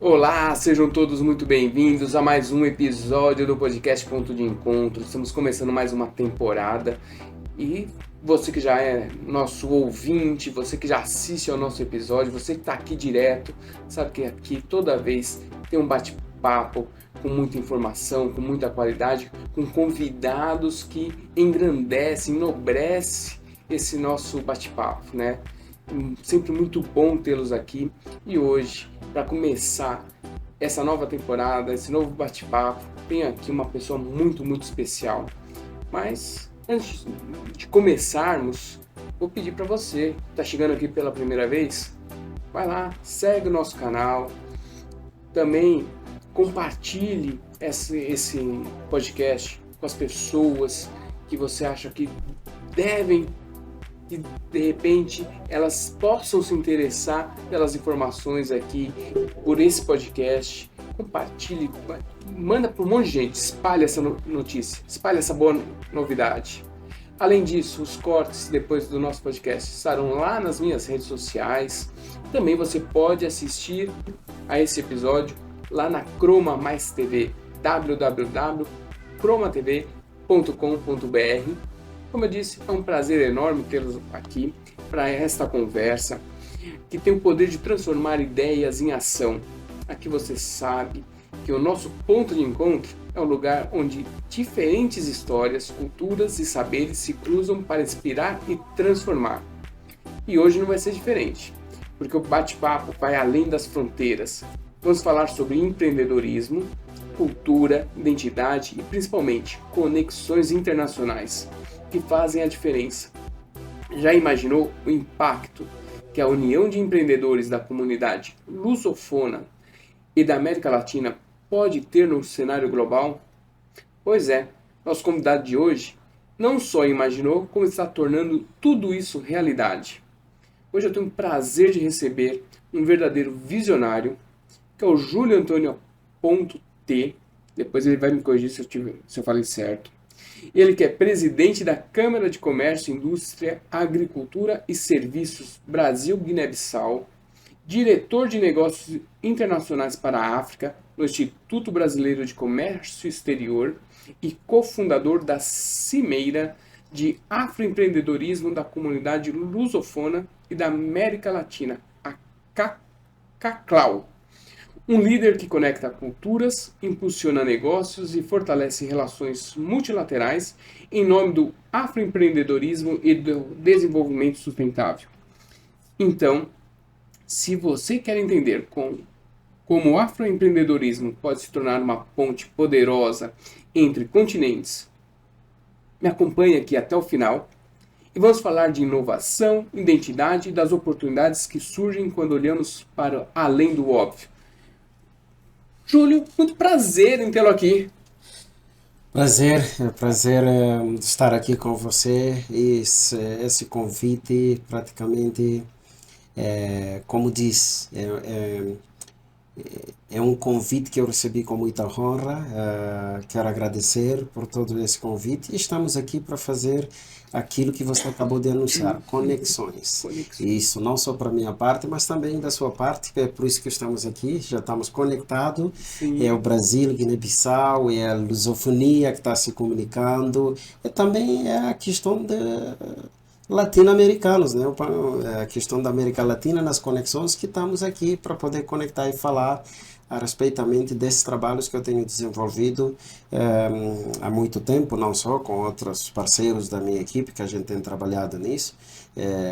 Olá, sejam todos muito bem-vindos a mais um episódio do podcast Ponto de Encontro. Estamos começando mais uma temporada e você que já é nosso ouvinte, você que já assiste ao nosso episódio, você que está aqui direto, sabe que aqui toda vez tem um bate-papo com muita informação, com muita qualidade, com convidados que engrandecem, enobrece esse nosso bate-papo, né? Sempre muito bom tê-los aqui e hoje, para começar essa nova temporada, esse novo bate-papo, tem aqui uma pessoa muito especial. Mas antes de começarmos, vou pedir para você que está chegando aqui pela primeira vez, vai lá, segue o nosso canal, também compartilhe esse podcast com as pessoas que você acha que devem e de repente elas possam se interessar pelas informações aqui por esse podcast. Compartilhe, manda para um monte de gente, espalhe essa notícia, espalhe essa boa novidade. Além disso, os cortes depois do nosso podcast estarão lá nas minhas redes sociais. Também você pode assistir a esse episódio lá na Croma Mais TV, www.cromatv.com.br. Como eu disse, é um prazer enorme tê-los aqui para esta conversa que tem o poder de transformar ideias em ação. Aqui você sabe que o nosso ponto de encontro é um lugar onde diferentes histórias, culturas e saberes se cruzam para inspirar e transformar. E hoje não vai ser diferente, porque o bate-papo vai além das fronteiras. Vamos falar sobre empreendedorismo, cultura, identidade e principalmente conexões internacionais que fazem a diferença. Já imaginou o impacto que a união de empreendedores da comunidade lusofona e da América Latina pode ter no cenário global? Pois é, nosso convidado de hoje não só imaginou, como está tornando tudo isso realidade. Hoje eu tenho o prazer de receber um verdadeiro visionário, que é o Júlio Antônio T. Depois ele vai me corrigir se eu falei certo. Ele que é presidente da Câmara de Comércio, Indústria, Agricultura e Serviços Brasil-Guiné-Bissau, diretor de negócios internacionais para a África no Instituto Brasileiro de Comércio Exterior e cofundador da Cimeira de Afroempreendedorismo da Comunidade Lusofona e da América Latina, a CACLAU. Um líder que conecta culturas, impulsiona negócios e fortalece relações multilaterais em nome do afroempreendedorismo e do desenvolvimento sustentável. Então, se você quer entender como o afroempreendedorismo pode se tornar uma ponte poderosa entre continentes, me acompanhe aqui até o final e vamos falar de inovação, identidade e das oportunidades que surgem quando olhamos para além do óbvio. Júlio, muito prazer em tê-lo aqui. Prazer estar aqui com você. Esse convite praticamente, como diz, é um convite que eu recebi com muita honra. Quero agradecer por todo esse convite e estamos aqui para fazer aquilo que você acabou de anunciar, conexões. Conexões. Isso não só para a minha parte, mas também da sua parte, que é por isso que estamos aqui, já estamos conectados. É o Sim, Brasil, Guiné-Bissau, é a lusofonia que está se comunicando, e também é a questão de latino-americanos, né? A questão da América Latina nas conexões que estamos aqui para poder conectar e falar a respeitamente desses trabalhos que eu tenho desenvolvido há muito tempo, não só com outros parceiros da minha equipe que a gente tem trabalhado nisso,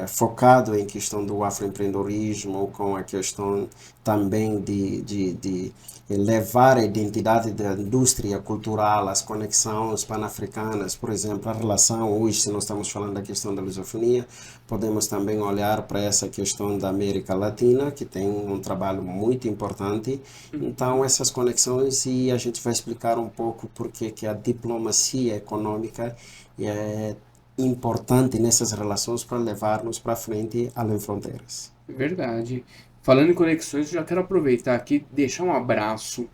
focado em questão do afroempreendedorismo, com a questão também de levar a identidade da indústria cultural, as conexões pan-africanas, por exemplo, a relação hoje, se nós estamos falando da questão da lusofonia, podemos também olhar para essa questão da América Latina, que tem um trabalho muito importante. Então, essas conexões, e a gente vai explicar um pouco por que a diplomacia econômica é importante nessas relações para levar-nos para frente além fronteiras. verdade. Falando em conexões, eu já quero aproveitar aqui e deixar um abraço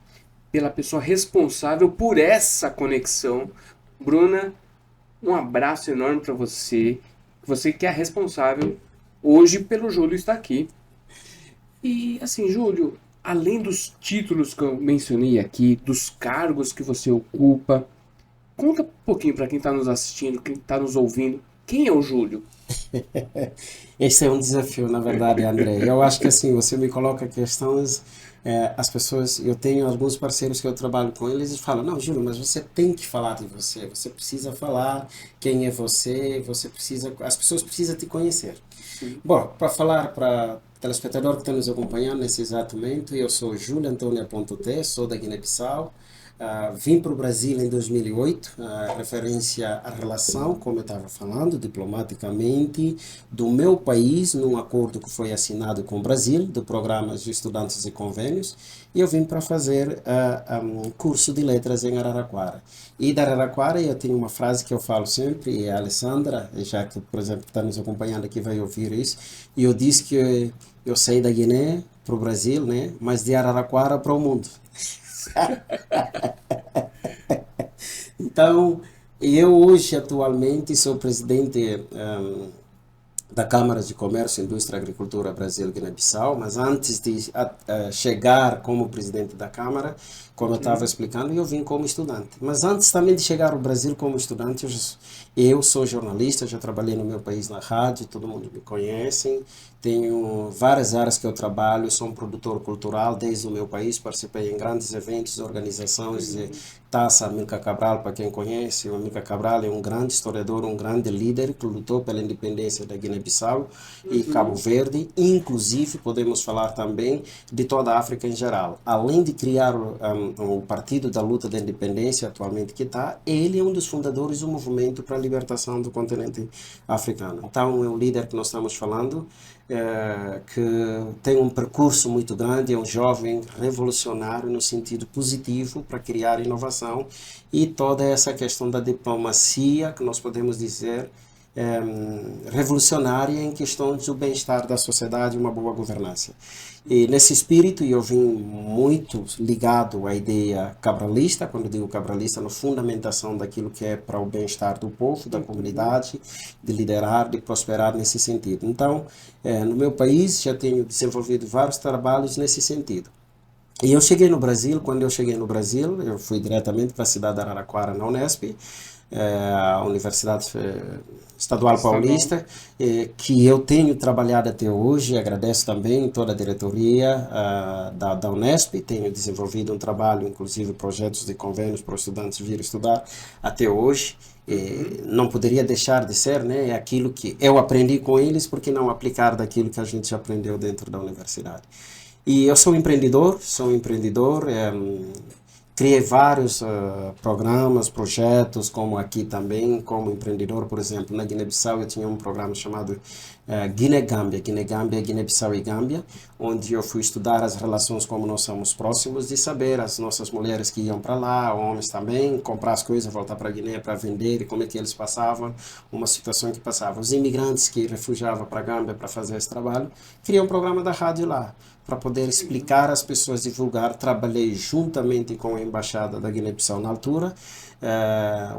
pela pessoa responsável por essa conexão. Bruna, um abraço enorme para você. Você que é responsável hoje pelo Júlio estar aqui. E assim, Júlio, além dos títulos que eu mencionei aqui, dos cargos que você ocupa, conta um pouquinho para quem está nos assistindo, quem está nos ouvindo, quem é o Júlio? Esse é um desafio, na verdade, André. Eu acho que assim, você me coloca questões, as pessoas, eu tenho alguns parceiros que eu trabalho com eles e falam, não, Júlio, mas você tem que falar de você, você precisa falar quem é você, você precisa, as pessoas precisam te conhecer. Sim. Bom, para falar para telespectador que está nos acompanhando nesse exato momento, eu sou Júlio Antônio Ponto T, sou da Guiné-Bissau. Vim para o Brasil em 2008, referência à relação, como eu estava falando, diplomaticamente, do meu país, num acordo que foi assinado com o Brasil, do programa de estudantes e convênios, e eu vim para fazer um curso de letras em Araraquara. E da Araraquara eu tenho uma frase que eu falo sempre, e a Alessandra, já que, por exemplo, está nos acompanhando aqui, vai ouvir isso, e eu disse que eu saí da Guiné para o Brasil, né, mas de Araraquara para o mundo. Então, eu hoje atualmente sou presidente da Câmara de Comércio, Indústria e Agricultura Brasil-Guiné-Bissau, mas antes de chegar como presidente da Câmara, como eu estava explicando, eu vim como estudante. Mas antes também de chegar ao Brasil como estudante, eu sou jornalista, já trabalhei no meu país na rádio, todo mundo me conhece, tenho várias áreas que eu trabalho, sou um produtor cultural desde o meu país, participei em grandes eventos, organizações de Taça Amílcar Cabral, para quem conhece, o Amílcar Cabral é um grande historiador, um grande líder que lutou pela independência da Guiné-Bissau e Cabo Verde, inclusive podemos falar também de toda a África em geral. Além de criar o Partido da Luta da Independência, atualmente que está, ele é um dos fundadores do movimento para a libertação do continente africano. Então é um líder que nós estamos falando, que tem um percurso muito grande, é um jovem revolucionário no sentido positivo para criar inovação e toda essa questão da diplomacia, que nós podemos dizer, revolucionária em questões do bem-estar da sociedade e uma boa governança. E nesse espírito eu vim muito ligado à ideia cabralista, quando digo cabralista, na fundamentação daquilo que é para o bem-estar do povo, da comunidade, de liderar, de prosperar nesse sentido. Então, no meu país já tenho desenvolvido vários trabalhos nesse sentido. E eu cheguei no Brasil, quando eu cheguei no Brasil, eu fui diretamente para a cidade de Araraquara, na Unesp, a Universidade Estadual Paulista, que eu tenho trabalhado até hoje, agradeço também toda a diretoria da Unesp, tenho desenvolvido um trabalho, inclusive projetos de convênios para os estudantes vir estudar até hoje. Não poderia deixar de ser, né, aquilo que eu aprendi com eles, porque não aplicar daquilo que a gente aprendeu dentro da universidade. E eu sou um empreendedor, criei vários programas, projetos, como aqui também, como empreendedor, por exemplo, na Guiné-Bissau eu tinha um programa chamado Guiné-Gâmbia, Guiné-Bissau e Gâmbia, onde eu fui estudar as relações como nós somos próximos, de saber as nossas mulheres que iam para lá, homens também, comprar as coisas, voltar para a Guiné para vender, e como é que eles passavam, uma situação que passava. Os imigrantes que refugiavam para a Gâmbia para fazer esse trabalho, criei um programa da rádio lá, para poder explicar às pessoas, divulgar. Trabalhei juntamente com a embaixada da Guiné-Bissau na altura,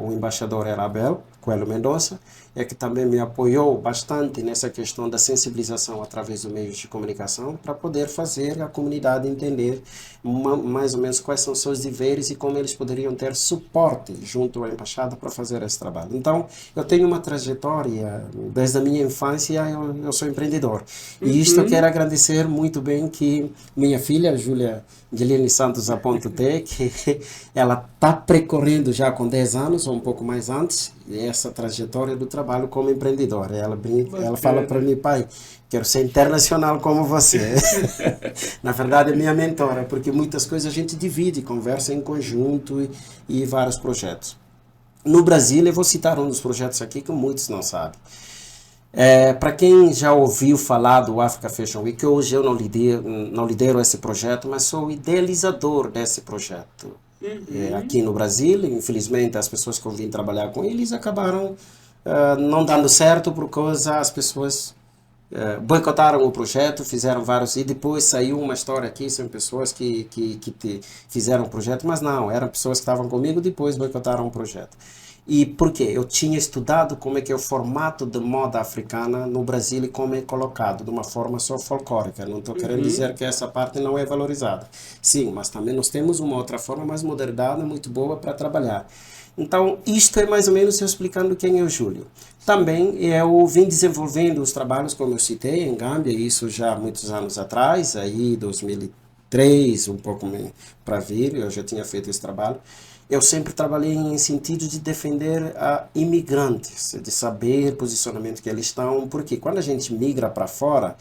o embaixador era Abel Coelho Mendonça, que também me apoiou bastante nessa questão da sensibilização através dos meios de comunicação, para poder fazer a comunidade entender mais ou menos quais são seus deveres e como eles poderiam ter suporte junto à embaixada para fazer esse trabalho. Então, eu tenho uma trajetória, desde a minha infância eu sou empreendedor. E isto eu quero agradecer muito bem que minha filha, Júlia Guilherme Santos Aponte T, que ela está percorrendo já com 10 anos, ou um pouco mais antes, essa trajetória do trabalho como empreendedora. Ela fala para mim, pai, quero ser internacional como você. Na verdade, é minha mentora, porque muitas coisas a gente divide, conversa em conjunto e vários projetos. No Brasil, eu vou citar um dos projetos aqui que muitos não sabem. Para quem já ouviu falar do Africa Fashion Week, hoje eu não lidero esse projeto, mas sou o idealizador desse projeto. Aqui no Brasil, infelizmente, as pessoas que eu vim trabalhar com eles acabaram não dando certo, porque as pessoas boicotaram o projeto, fizeram vários, e depois saiu uma história aqui, são pessoas que fizeram o projeto, mas não, eram pessoas que estavam comigo, depois boicotaram o projeto. E por quê? Eu tinha estudado como é que é o formato de moda africana no Brasil e como é colocado de uma forma só folclórica. Não estou querendo Uhum. dizer que essa parte não é valorizada. Sim, mas também nós temos uma outra forma mais moderna, muito boa para trabalhar. Então, isto é mais ou menos eu explicando quem é o Júlio. Também eu vim desenvolvendo os trabalhos, como eu citei, em Gâmbia, isso já há muitos anos atrás, aí 2003, um pouco para vir, eu já tinha feito esse trabalho. Eu sempre trabalhei em sentido de defender imigrantes, de saber o posicionamento que eles estão, porque quando a gente migra para fora,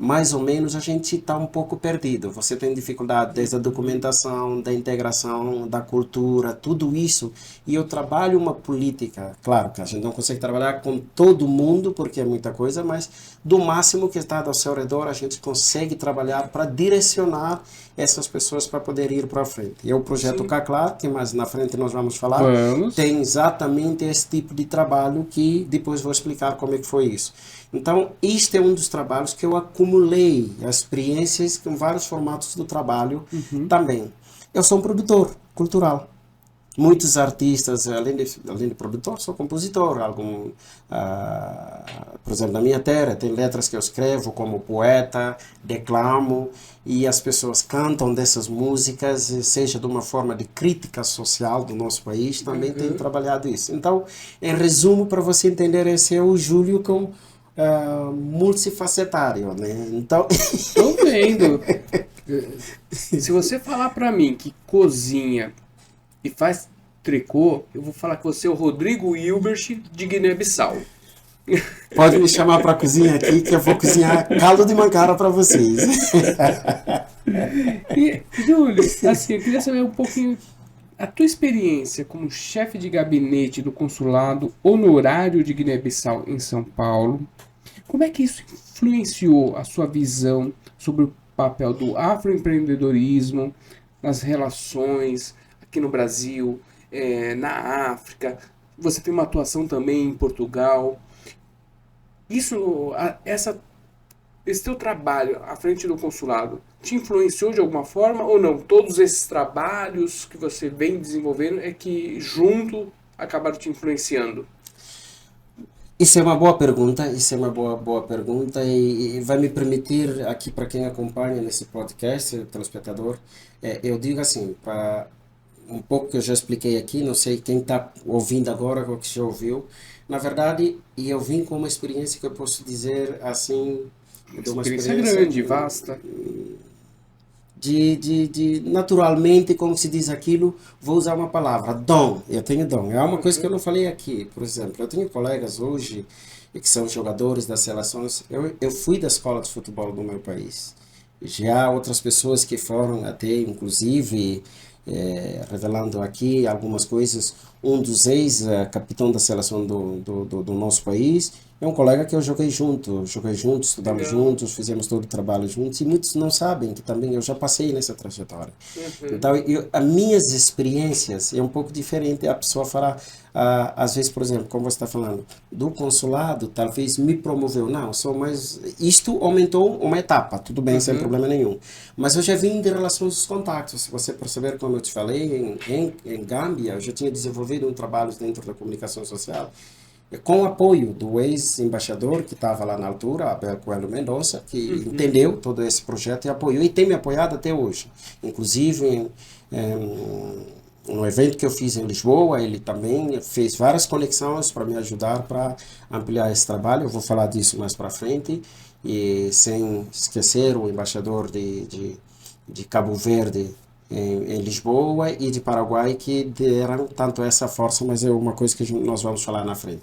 mais ou menos a gente está um pouco perdido. Você tem dificuldade desde a documentação, da integração, da cultura, tudo isso. E eu trabalho uma política, claro que a gente não consegue trabalhar com todo mundo, porque é muita coisa, mas do máximo que está ao seu redor, a gente consegue trabalhar para direcionar essas pessoas para poder ir para frente. E o projeto Sim. CACLA, que mais na frente nós vamos falar, Vamos. tem exatamente esse tipo de trabalho que depois vou explicar como é que foi isso. Então, este é um dos trabalhos que eu acumulei, as experiências com vários formatos do trabalho Uhum. também. Eu sou um produtor cultural. Muitos artistas, além de produtor, sou compositor. Por exemplo, na minha terra, tem letras que eu escrevo como poeta, declamo, e as pessoas cantam dessas músicas, seja de uma forma de crítica social do nosso país, também tenho Uhum. trabalhado isso. Então, em resumo, para você entender, esse é o Júlio com multifacetário, né? Então, Tô vendo. Se você falar pra mim que cozinha e faz tricô, eu vou falar que você é o Rodrigo Hilbert de Guiné-Bissau. pode me chamar para a cozinha aqui que eu vou cozinhar caldo de mancara para vocês. E, Júlio, assim, eu queria saber um pouquinho a tua experiência como chefe de gabinete do consulado honorário de Guiné-Bissau em São Paulo. Como é que isso influenciou a sua visão sobre o papel do afroempreendedorismo nas relações aqui no Brasil, na África? Você tem uma atuação também em Portugal. Esse teu trabalho à frente do consulado te influenciou de alguma forma ou não? Todos esses trabalhos que você vem desenvolvendo é que junto acabaram te influenciando. Isso é uma boa pergunta, isso é uma boa pergunta e vai me permitir aqui para quem acompanha nesse podcast, telespectador, eu digo assim, para um pouco que eu já expliquei aqui, não sei quem está ouvindo agora ou que já ouviu, na verdade, e eu vim com uma experiência que eu posso dizer assim, Uma de uma experiência experiência grande, vasta. naturalmente, como se diz aquilo, vou usar uma palavra, dom. Eu tenho dom. É uma coisa que eu Uhum. não falei aqui. Por exemplo, eu tenho colegas hoje que são jogadores das seleções. Eu fui da escola de futebol do meu país. Já há outras pessoas que foram até, inclusive, revelando aqui algumas coisas, um dos ex-capitão da seleção do nosso país é um colega que eu joguei junto, estudamos Legal. juntos, fizemos todo o trabalho juntos, e muitos não sabem que também eu já passei nessa trajetória. Uhum. Então, as minhas experiências é um pouco diferente. A pessoa falar, às vezes, por exemplo, como você está falando, do consulado, talvez me promoveu. Não, sou mais. Isto aumentou uma etapa, tudo bem, sem Uhum. problema nenhum. Mas eu já vim de relações dos contatos. Se você perceber, como eu te falei, em Gâmbia, eu já tinha desenvolvido um trabalho dentro da comunicação social com o apoio do ex-embaixador que estava lá na altura, Abel Coelho Mendonça, que Uhum. entendeu todo esse projeto e apoiou e tem me apoiado até hoje. Inclusive, no evento que eu fiz em Lisboa, ele também fez várias conexões para me ajudar para ampliar esse trabalho. Eu vou falar disso mais para frente. E sem esquecer o embaixador de Cabo Verde em Lisboa e de Paraguai que deram tanto essa força, mas é uma coisa que nós vamos falar na frente.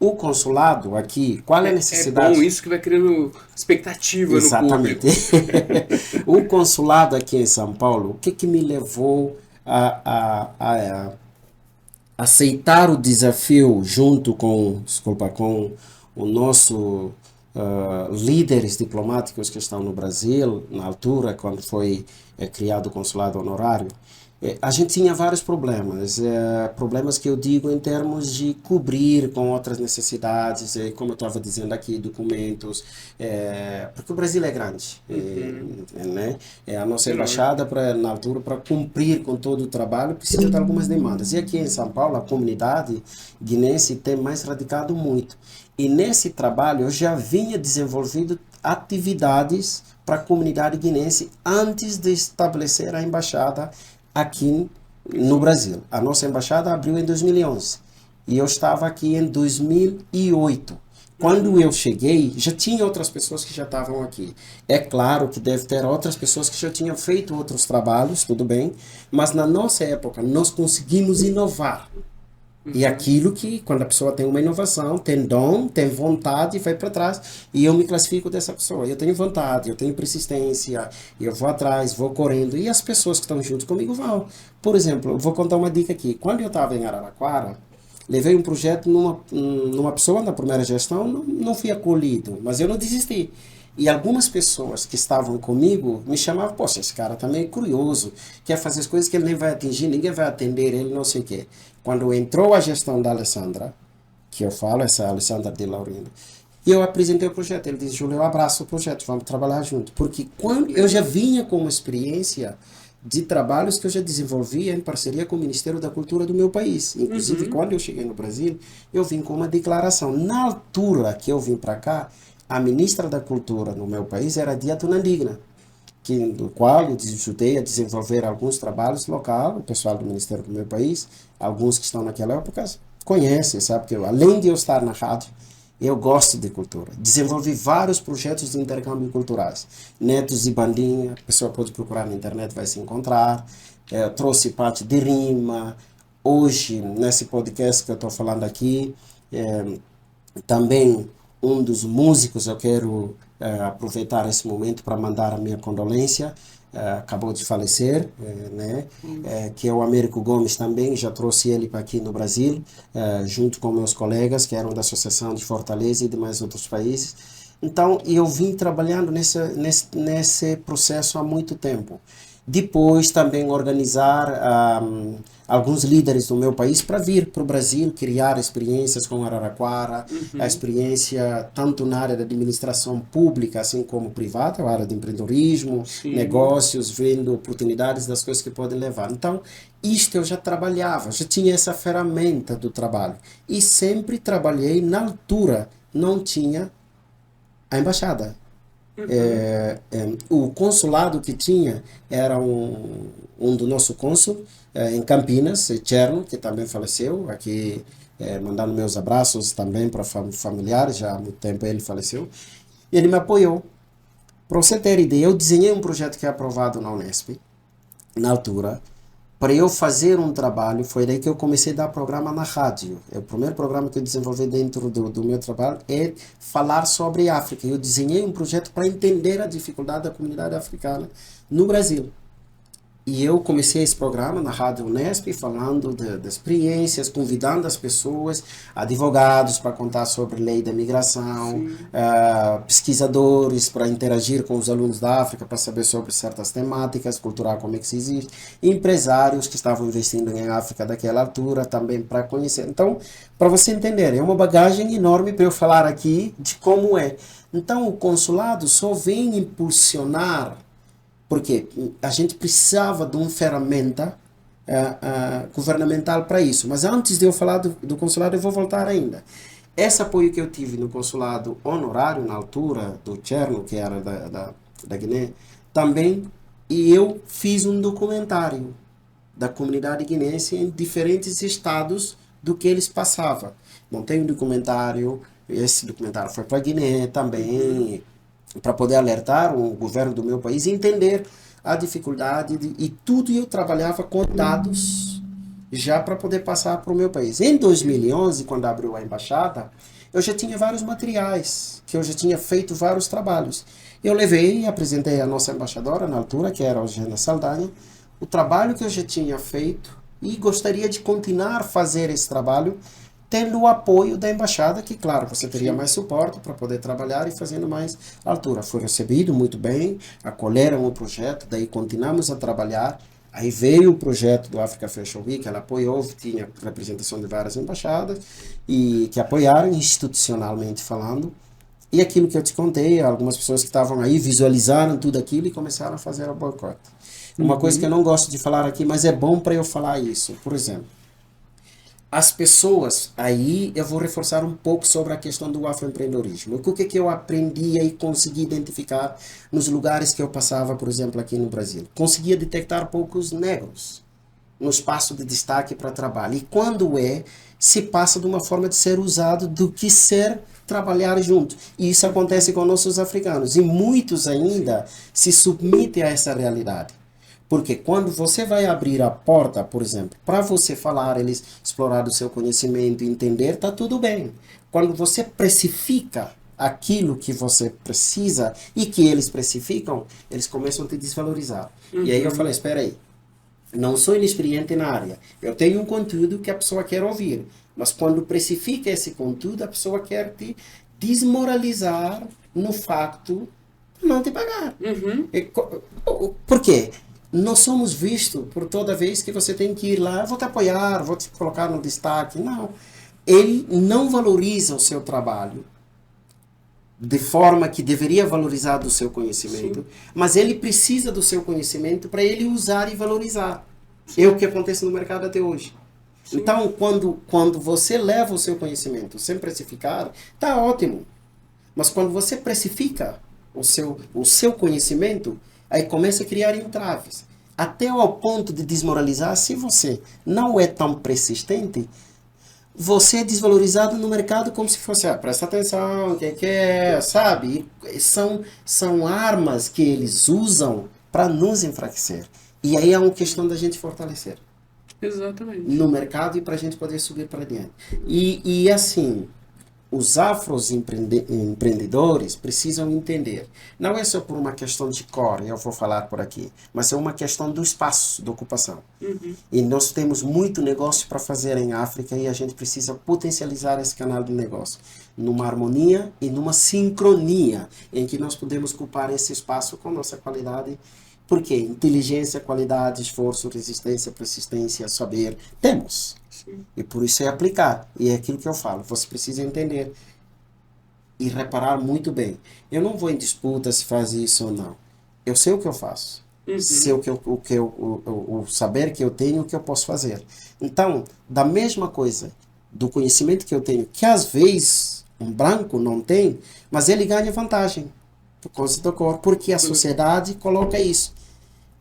O consulado aqui, qual é a É bom necessidade? isso que vai criando expectativa no Exatamente. público. O consulado aqui em São Paulo, o que me levou a aceitar o desafio junto com, desculpa, com o nosso líderes diplomáticos que estão no Brasil, na altura, quando foi criado o consulado honorário, A gente tinha vários problemas, problemas que eu digo em termos de cobrir com outras necessidades, como eu estava dizendo aqui, documentos, porque o Brasil é grande, né? A nossa Enorme. embaixada, na altura, para cumprir com todo o trabalho, precisa de algumas demandas. E aqui em São Paulo, a comunidade guinense tem mais radicado muito. E nesse trabalho eu já vinha desenvolvendo atividades para a comunidade guinense antes de estabelecer a embaixada aqui no Brasil. A nossa embaixada abriu em 2011 e eu estava aqui em 2008. Quando eu cheguei, já tinha outras pessoas que já estavam aqui. É claro que deve ter outras pessoas que já tinham feito outros trabalhos, tudo bem, mas na nossa época nós conseguimos inovar. E aquilo que, quando a pessoa tem uma inovação, tem dom, tem vontade, vai para trás. E eu me classifico dessa pessoa. Eu tenho vontade, eu tenho persistência, eu vou atrás, vou correndo. E as pessoas que estão junto comigo vão. Por exemplo, eu vou contar uma dica aqui. Quando eu estava em Araraquara, levei um projeto numa pessoa na primeira gestão, não fui acolhido, mas eu não desisti. E algumas pessoas que estavam comigo me chamavam, poxa, esse cara também é curioso, quer fazer as coisas que ele nem vai atingir, ninguém vai atender ele, não sei o quê. Quando entrou a gestão da Alessandra, que eu falo, essa Alessandra de Laurindo, e eu apresentei o projeto, ele disse, Júlio, eu abraço o projeto, vamos trabalhar junto. Porque quando eu já vinha com uma experiência de trabalhos que eu já desenvolvia em parceria com o Ministério da Cultura do meu país. Inclusive, quando eu cheguei no Brasil, eu vim com uma declaração. Na altura que eu vim para cá, a ministra da Cultura no meu país era a Dia Tunandigna, do qual eu ajudei a desenvolver alguns trabalhos local, o pessoal do Ministério do meu país, alguns que estão naquela época conhecem, sabe que além de eu estar na rádio, eu gosto de cultura. Desenvolvi vários projetos de intercâmbio culturais. Netos e Bandinha, a pessoa pode procurar na internet, vai se encontrar. Trouxe parte de rima. Hoje, nesse podcast que eu estou falando aqui, também um dos músicos, eu quero aproveitar esse momento para mandar a minha condolência, acabou de falecer, né? Que é o Américo Gomes também, já trouxe ele para aqui no Brasil, junto com meus colegas que eram da Associação de Fortaleza e de mais outros países. Então, eu vim trabalhando nesse processo há muito tempo. Depois também organizar alguns líderes do meu país para vir para o Brasil, criar experiências com Araraquara, a experiência tanto na área da administração pública, assim como privada, a área de empreendedorismo, negócios, vendo oportunidades das coisas que podem levar. Então, isto eu já trabalhava, já tinha essa ferramenta do trabalho. E sempre trabalhei na altura, não tinha a embaixada. O consulado que tinha era um do nosso cônsul em Campinas, Cherno, que também faleceu, aqui mandando meus abraços também para familiares, já há muito tempo ele faleceu, e ele me apoiou. Para você ter ideia, eu desenhei um projeto que é aprovado na Unesp, na altura, para eu fazer um trabalho, foi daí que eu comecei a dar programa na rádio. O primeiro programa que eu desenvolvi dentro do meu trabalho é falar sobre África. Eu desenhei um projeto para entender a dificuldade da comunidade africana no Brasil. E eu comecei esse programa na Rádio Unesp, falando das experiências, convidando as pessoas, advogados para contar sobre lei da migração, pesquisadores para interagir com os alunos da África, para saber sobre certas temáticas, cultural, como é que se existe, empresários que estavam investindo em África daquela altura, também para conhecer. Então, para você entender, é uma bagagem enorme para eu falar aqui de como é. Então, o consulado só vem impulsionar, porque a gente precisava de uma ferramenta governamental para isso. Mas antes de eu falar do consulado, eu vou voltar ainda. Esse apoio que eu tive no consulado honorário, na altura, do Cherno, que era da Guiné, também, e eu fiz um documentário da comunidade guinense em diferentes estados do que eles passavam. Montei um documentário, esse documentário foi para a Guiné também, para poder alertar o governo do meu país e entender a dificuldade e tudo. Eu trabalhava com dados já para poder passar para o meu país. Em 2011, quando abriu a embaixada, eu já tinha vários materiais, que eu já tinha feito vários trabalhos. Eu levei e apresentei à nossa embaixadora, na altura, que era a Eugênia Saldanha, o trabalho que eu já tinha feito e gostaria de continuar a fazer esse trabalho tendo o apoio da embaixada, que, claro, você teria mais suporte para poder trabalhar e fazendo mais altura. Foi recebido muito bem, acolheram o projeto, daí continuamos a trabalhar. Aí veio o projeto do Africa Fashion Week, ela apoiou, tinha representação de várias embaixadas e que apoiaram institucionalmente falando. E aquilo que eu te contei, algumas pessoas que estavam aí visualizaram tudo aquilo e começaram a fazer o boicote. Uma coisa que eu não gosto de falar aqui, mas é bom para eu falar isso. Por exemplo, as pessoas, aí eu vou reforçar um pouco sobre a questão do afroempreendedorismo. O que eu aprendi e consegui identificar nos lugares que eu passava, por exemplo, aqui no Brasil? Conseguia detectar poucos negros no espaço de destaque para trabalho. E quando se passa de uma forma de ser usado do que ser trabalhar junto. E isso acontece com nossos africanos. E muitos ainda se submetem a essa realidade. Porque quando você vai abrir a porta, por exemplo, para você falar, eles explorar o seu conhecimento, entender, tá tudo bem. Quando você precifica aquilo que você precisa e que eles precificam, eles começam a te desvalorizar. E aí eu falei, espera aí, não sou inexperiente na área. Eu tenho um conteúdo que a pessoa quer ouvir. Mas quando precifica esse conteúdo, a pessoa quer te desmoralizar no facto de não te pagar. Por quê? Nós somos vistos por toda vez que você tem que ir lá, vou te apoiar, vou te colocar no destaque. Não. Ele não valoriza o seu trabalho de forma que deveria valorizar do seu conhecimento, sim, mas ele precisa do seu conhecimento para ele usar e valorizar. Sim. É o que acontece no mercado até hoje. Sim. Então, quando você leva o seu conhecimento sem precificar, tá ótimo. Mas quando você precifica o seu conhecimento, aí começa a criar entraves. Até ao ponto de desmoralizar, se você não é tão persistente, você é desvalorizado no mercado como se fosse, presta atenção, que é, sabe? São armas que eles usam para nos enfraquecer. E aí é uma questão da gente fortalecer. Exatamente. No mercado e para a gente poder subir para diante. E assim, os afroempreendedores precisam entender. Não é só por uma questão de cor, eu vou falar por aqui, mas é uma questão do espaço, da ocupação. E nós temos muito negócio para fazer em África e a gente precisa potencializar esse canal de negócio numa harmonia e numa sincronia em que nós podemos ocupar esse espaço com nossa qualidade. Porque inteligência, qualidade, esforço, resistência, persistência, saber, temos. Sim. E por isso é aplicar. E é aquilo que eu falo. Você precisa entender e reparar muito bem. Eu não vou em disputa se faz isso ou não. Eu sei o que eu faço. Sei o saber que eu tenho, o que eu posso fazer. Então, da mesma coisa, do conhecimento que eu tenho, que às vezes um branco não tem, mas ele ganha vantagem por causa da cor, porque a sociedade coloca isso.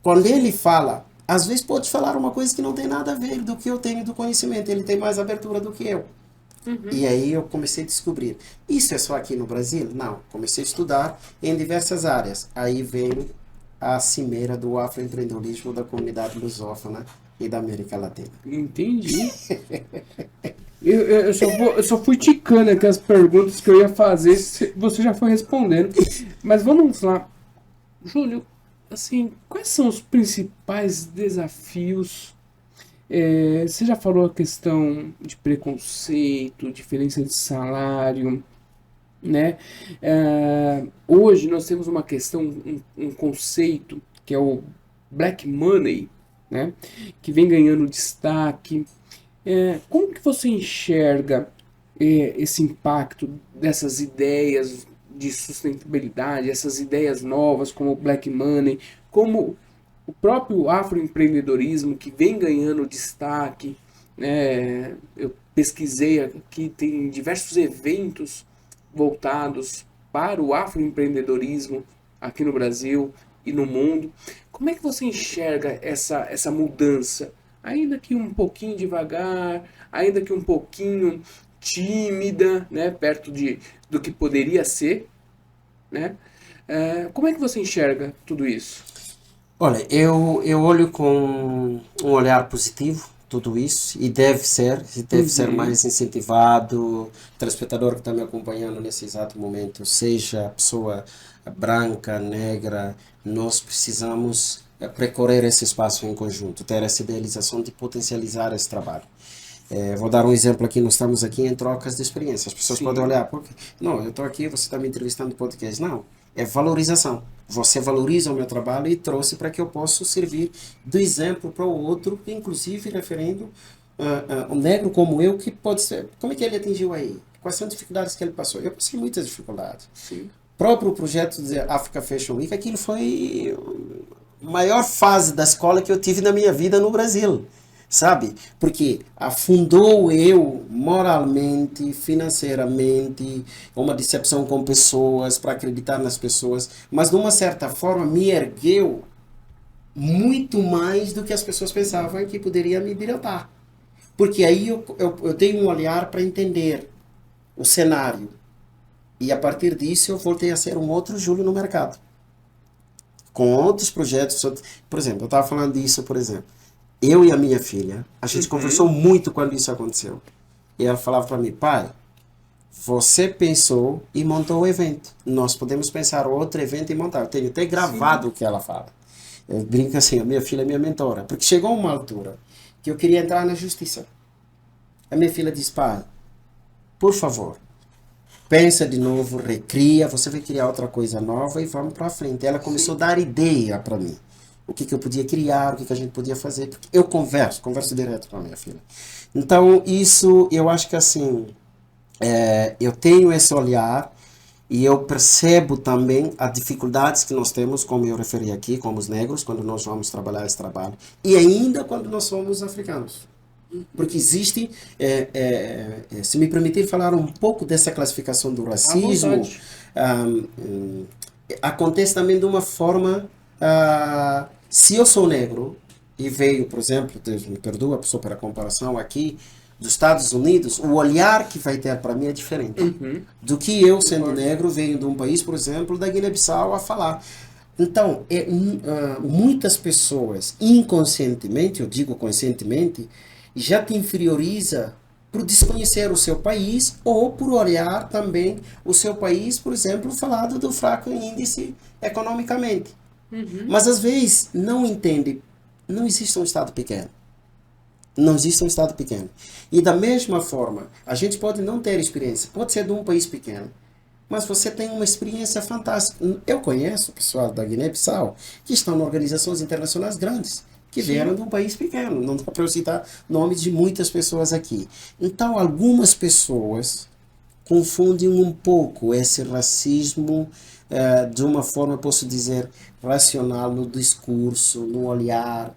Quando ele fala, às vezes pode falar uma coisa que não tem nada a ver do que eu tenho do conhecimento, ele tem mais abertura do que eu. E aí eu comecei a descobrir. Isso é só aqui no Brasil? Não. Comecei a estudar em diversas áreas. Aí veio a cimeira do afroempreendedorismo da comunidade lusófona e da América Latina. Entendi. Eu só fui ticando aqui as perguntas que eu ia fazer, você já foi respondendo. Mas vamos lá. Júlio, assim, quais são os principais desafios? Você já falou a questão de preconceito, diferença de salário, né? Hoje nós temos uma questão, um conceito que é o Black Money, né? Que vem ganhando destaque. Como que você enxerga esse impacto dessas ideias de sustentabilidade, essas ideias novas como o Black Money, como o próprio afroempreendedorismo que vem ganhando destaque, né? Eu pesquisei aqui, tem diversos eventos voltados para o afroempreendedorismo aqui no Brasil e no mundo. Como é que você enxerga essa mudança? Ainda que um pouquinho devagar, ainda que um pouquinho tímida, né, perto do que poderia ser, né? Como é que você enxerga tudo isso? Olha, eu olho com um olhar positivo tudo isso e deve ser mais incentivado. O telespectador que está me acompanhando nesse exato momento, seja pessoa branca, negra, nós precisamos percorrer esse espaço em conjunto, ter essa idealização de potencializar esse trabalho. Vou dar um exemplo aqui, nós estamos aqui em trocas de experiência. As pessoas podem olhar, não, eu estou aqui, você está me entrevistando no podcast. Não, é valorização. Você valoriza o meu trabalho e trouxe para que eu possa servir do exemplo para o outro, inclusive referindo um negro como eu, que pode ser. Como é que ele atingiu aí? Quais são as dificuldades que ele passou? Eu passei muitas dificuldades. Sim. Próprio projeto de Africa Fashion Week, aquilo foi a maior fase da escola que eu tive na minha vida no Brasil, sabe? Porque afundou eu moralmente, financeiramente, uma decepção com pessoas, para acreditar nas pessoas, mas de uma certa forma me ergueu muito mais do que as pessoas pensavam que poderia me derrotar. Porque aí eu tenho um olhar para entender o cenário. E a partir disso eu voltei a ser um outro Júlio no mercado. Com outros projetos. Por exemplo, eu estava falando disso, por exemplo. Eu e a minha filha, a gente conversou muito quando isso aconteceu. E ela falava para mim, pai, você pensou e montou o evento. Nós podemos pensar outro evento e montar. Eu tenho até gravado o que ela fala. Eu brinco assim, a minha filha é minha mentora. Porque chegou uma altura que eu queria entrar na justiça. A minha filha disse, pai, por favor, pensa de novo, recria, você vai criar outra coisa nova e vamos para frente. Ela começou a dar ideia para mim. O que eu podia criar, o que a gente podia fazer. Porque eu converso direto com a minha filha. Então, isso, eu acho que assim, eu tenho esse olhar e eu percebo também as dificuldades que nós temos, como eu referi aqui, como os negros, quando nós vamos trabalhar esse trabalho. E ainda quando nós somos africanos. Porque existe, se me permitir falar um pouco dessa classificação do racismo, acontece também de uma forma, se eu sou negro e veio, por exemplo, Deus me perdoa, só para a comparação aqui, dos Estados Unidos, o olhar que vai ter para mim é diferente do que eu, sendo negro, venho de um país, por exemplo, da Guiné-Bissau a falar. Então, muitas pessoas, inconscientemente, eu digo conscientemente, já te inferioriza por desconhecer o seu país ou por olhar também o seu país, por exemplo, falado do fraco índice economicamente. Mas às vezes não entende, não existe um Estado pequeno. Não existe um Estado pequeno. E da mesma forma, a gente pode não ter experiência, pode ser de um país pequeno, mas você tem uma experiência fantástica. Eu conheço pessoal da Guiné-Bissau que estão em organizações internacionais grandes, que vieram de um país pequeno. Não dá para eu citar nomes de muitas pessoas aqui. Então, algumas pessoas confundem um pouco esse racismo de uma forma, posso dizer, racional no discurso, no olhar,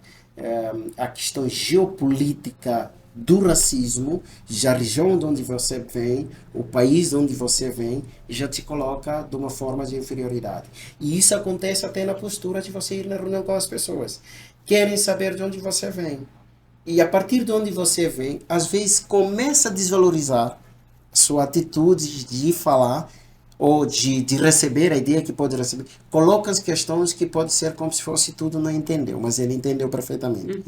a questão geopolítica do racismo, já a região de onde você vem, o país de onde você vem, já te coloca de uma forma de inferioridade. E isso acontece até na postura de você ir na reunião com as pessoas. Querem saber de onde você vem. E a partir de onde você vem, às vezes começa a desvalorizar sua atitude de falar ou de receber a ideia que pode receber. Coloca as questões que pode ser como se fosse tudo não entendeu, mas ele entendeu perfeitamente.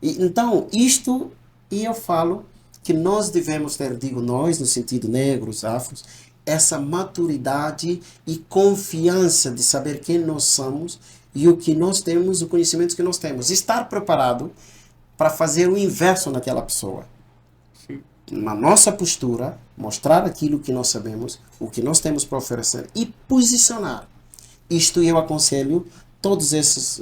E, então, isto, e eu falo que nós devemos ter, digo nós, no sentido negros, afros, essa maturidade e confiança de saber quem nós somos e o que nós temos, o conhecimento que nós temos. Estar preparado para fazer o inverso naquela pessoa. Na nossa postura, mostrar aquilo que nós sabemos, o que nós temos para oferecer e posicionar. Isto eu aconselho todas essas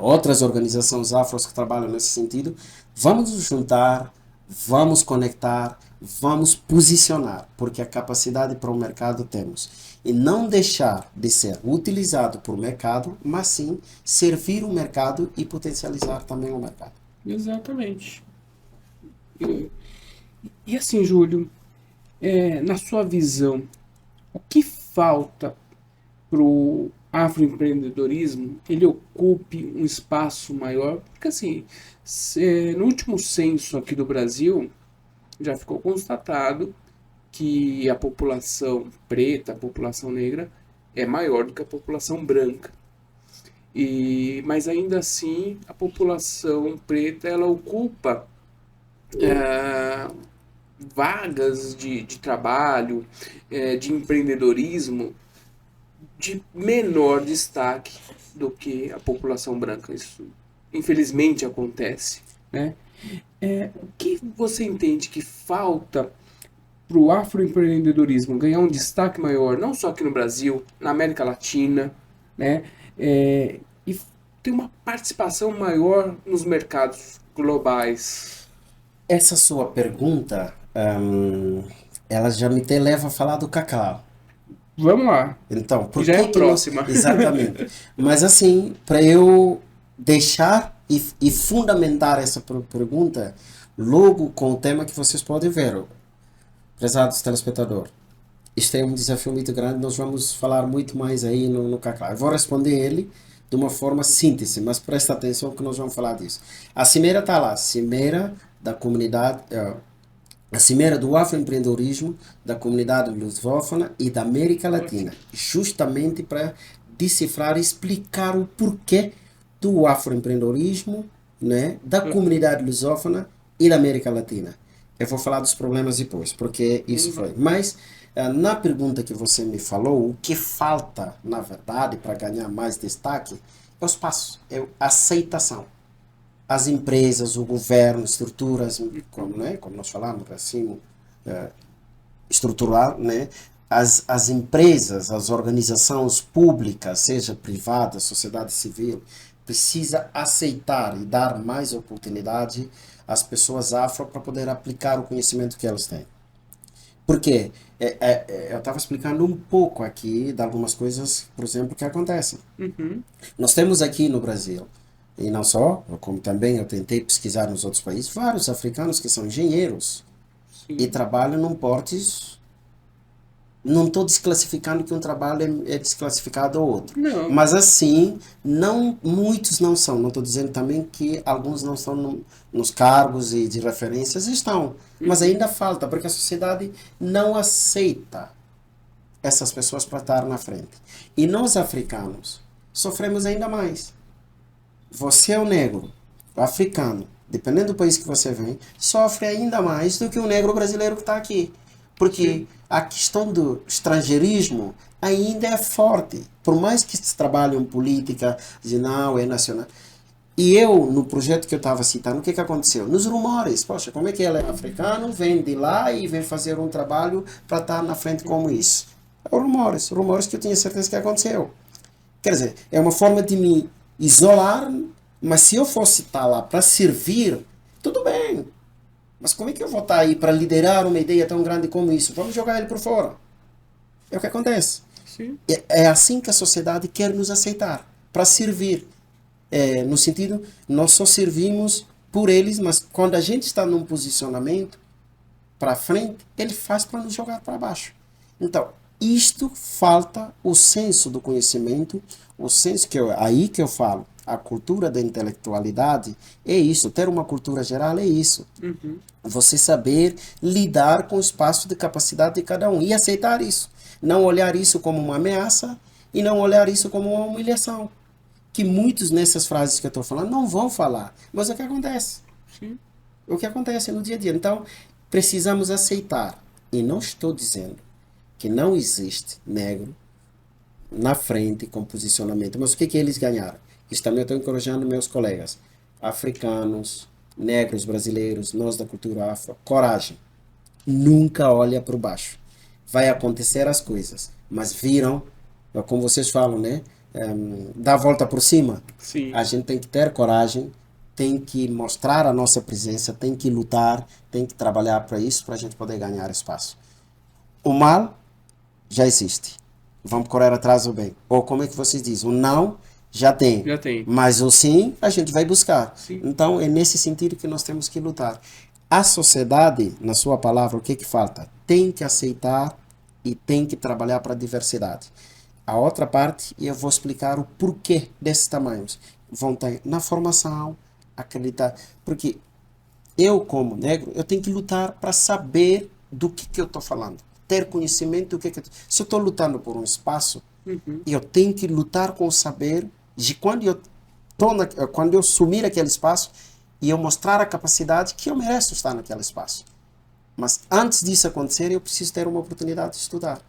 outras organizações afros que trabalham nesse sentido. Vamos nos juntar, vamos conectar, vamos posicionar, porque a capacidade para o mercado temos. E não deixar de ser utilizado por mercado, mas sim servir o mercado e potencializar também o mercado. Exatamente. E assim, Júlio, na sua visão, o que falta para o afroempreendedorismo ele ocupe um espaço maior? Porque assim, no último censo aqui do Brasil, já ficou constatado que a população preta, a população negra, é maior do que a população branca. Mas ainda assim, a população preta ela ocupa vagas de trabalho, de empreendedorismo de menor destaque do que a população branca. Isso infelizmente acontece, né? O que você entende que falta para o afroempreendedorismo ganhar um destaque maior, não só aqui no Brasil, na América Latina, né? E ter uma participação maior nos mercados globais. Essa sua pergunta, ela já me te leva a falar do cacau. Vamos lá, Então, que por já é que a que nós... próxima. Exatamente. Mas assim, para eu deixar e fundamentar essa pergunta, logo com o tema que vocês podem ver, prezados telespectadores, isto é um desafio muito grande, nós vamos falar muito mais aí no cacau. Eu vou responder ele de uma forma síntese, mas presta atenção que nós vamos falar disso. A cimeira está lá, cimeira da comunidade, a cimeira do afroempreendedorismo da comunidade lusófona e da América Latina, justamente para decifrar e explicar o porquê do afroempreendedorismo, né, da comunidade lusófona e da América Latina. Eu vou falar dos problemas depois, porque isso foi. Mas, na pergunta que você me falou, o que falta, na verdade, para ganhar mais destaque, é os passos, é a aceitação. As empresas, o governo, estruturas, como, né, como nós falamos, assim, estrutural, né, as empresas, as organizações públicas, seja privada, sociedade civil, precisa aceitar e dar mais oportunidade às pessoas afro para poder aplicar o conhecimento que elas têm. Por quê? Eu estava explicando um pouco aqui de algumas coisas, por exemplo, que acontecem. Uhum. Nós temos aqui no Brasil, e não só, como também eu tentei pesquisar nos outros países, vários africanos que são engenheiros e Sim. trabalham num portes. Não estou desclassificando que um trabalho é desclassificado ou outro. Não. Mas assim, não, muitos não são. Não estou dizendo também que alguns não estão nos cargos e de referências, estão. Mas Uhum. ainda falta, porque a sociedade não aceita essas pessoas para estar na frente. E nós africanos sofremos ainda mais. Você é o negro, o africano, dependendo do país que você vem, sofre ainda mais do que o negro brasileiro que está aqui. Porque Sim. a questão do estrangeirismo ainda é forte. Por mais que se trabalhe em política, de não, é nacional. E eu, no projeto que eu estava citando, o que aconteceu? Nos rumores, poxa, como é que ele é africano, vem de lá e vem fazer um trabalho para estar na frente como isso? Rumores que eu tinha certeza que aconteceu. Quer dizer, é uma forma de me isolar, mas se eu fosse estar lá para servir, tudo bem. Mas como é que eu vou estar aí para liderar uma ideia tão grande como isso? Vamos jogar ele por fora. É o que acontece. Sim. É assim que a sociedade quer nos aceitar, para servir. No sentido, nós só servimos por eles, mas quando a gente está num posicionamento para frente, ele faz para nos jogar para baixo. Então, isto falta o senso do conhecimento, o senso aí que eu falo, a cultura da intelectualidade é isso, ter uma cultura geral é isso. Uhum. Você saber lidar com o espaço de capacidade de cada um e aceitar isso. Não olhar isso como uma ameaça e não olhar isso como uma humilhação. Que muitos nessas frases que eu estou falando não vão falar, mas é o que acontece. Sim. O que acontece no dia a dia. Então, precisamos aceitar. E não estou dizendo que não existe negro na frente com posicionamento. Mas o que eles ganharam? Isso também eu estou encorajando meus colegas africanos, negros, brasileiros, nós da cultura afro. Coragem. Nunca olha para baixo. Vai acontecer as coisas. Mas viram, como vocês falam, né? Dá a volta por cima. Sim. A gente tem que ter coragem, tem que mostrar a nossa presença, tem que lutar, tem que trabalhar para isso, para a gente poder ganhar espaço. O mal já existe. Vamos correr atrás do bem. Ou como é que vocês dizem? O não já tem. Já tem. Mas o sim a gente vai buscar. Sim. Então é nesse sentido que nós temos que lutar. A sociedade, na sua palavra, o que falta? Tem que aceitar e tem que trabalhar para a diversidade. A outra parte, e eu vou explicar o porquê desses tamanhos. Vão ter na formação, acreditar. Porque eu, como negro, eu tenho que lutar para saber do que eu estou falando. Ter conhecimento do que se eu estou lutando por um espaço, Uhum. eu tenho que lutar com o saber de quando eu assumir aquele espaço e eu mostrar a capacidade que eu mereço estar naquele espaço. Mas antes disso acontecer, eu preciso ter uma oportunidade de estudar.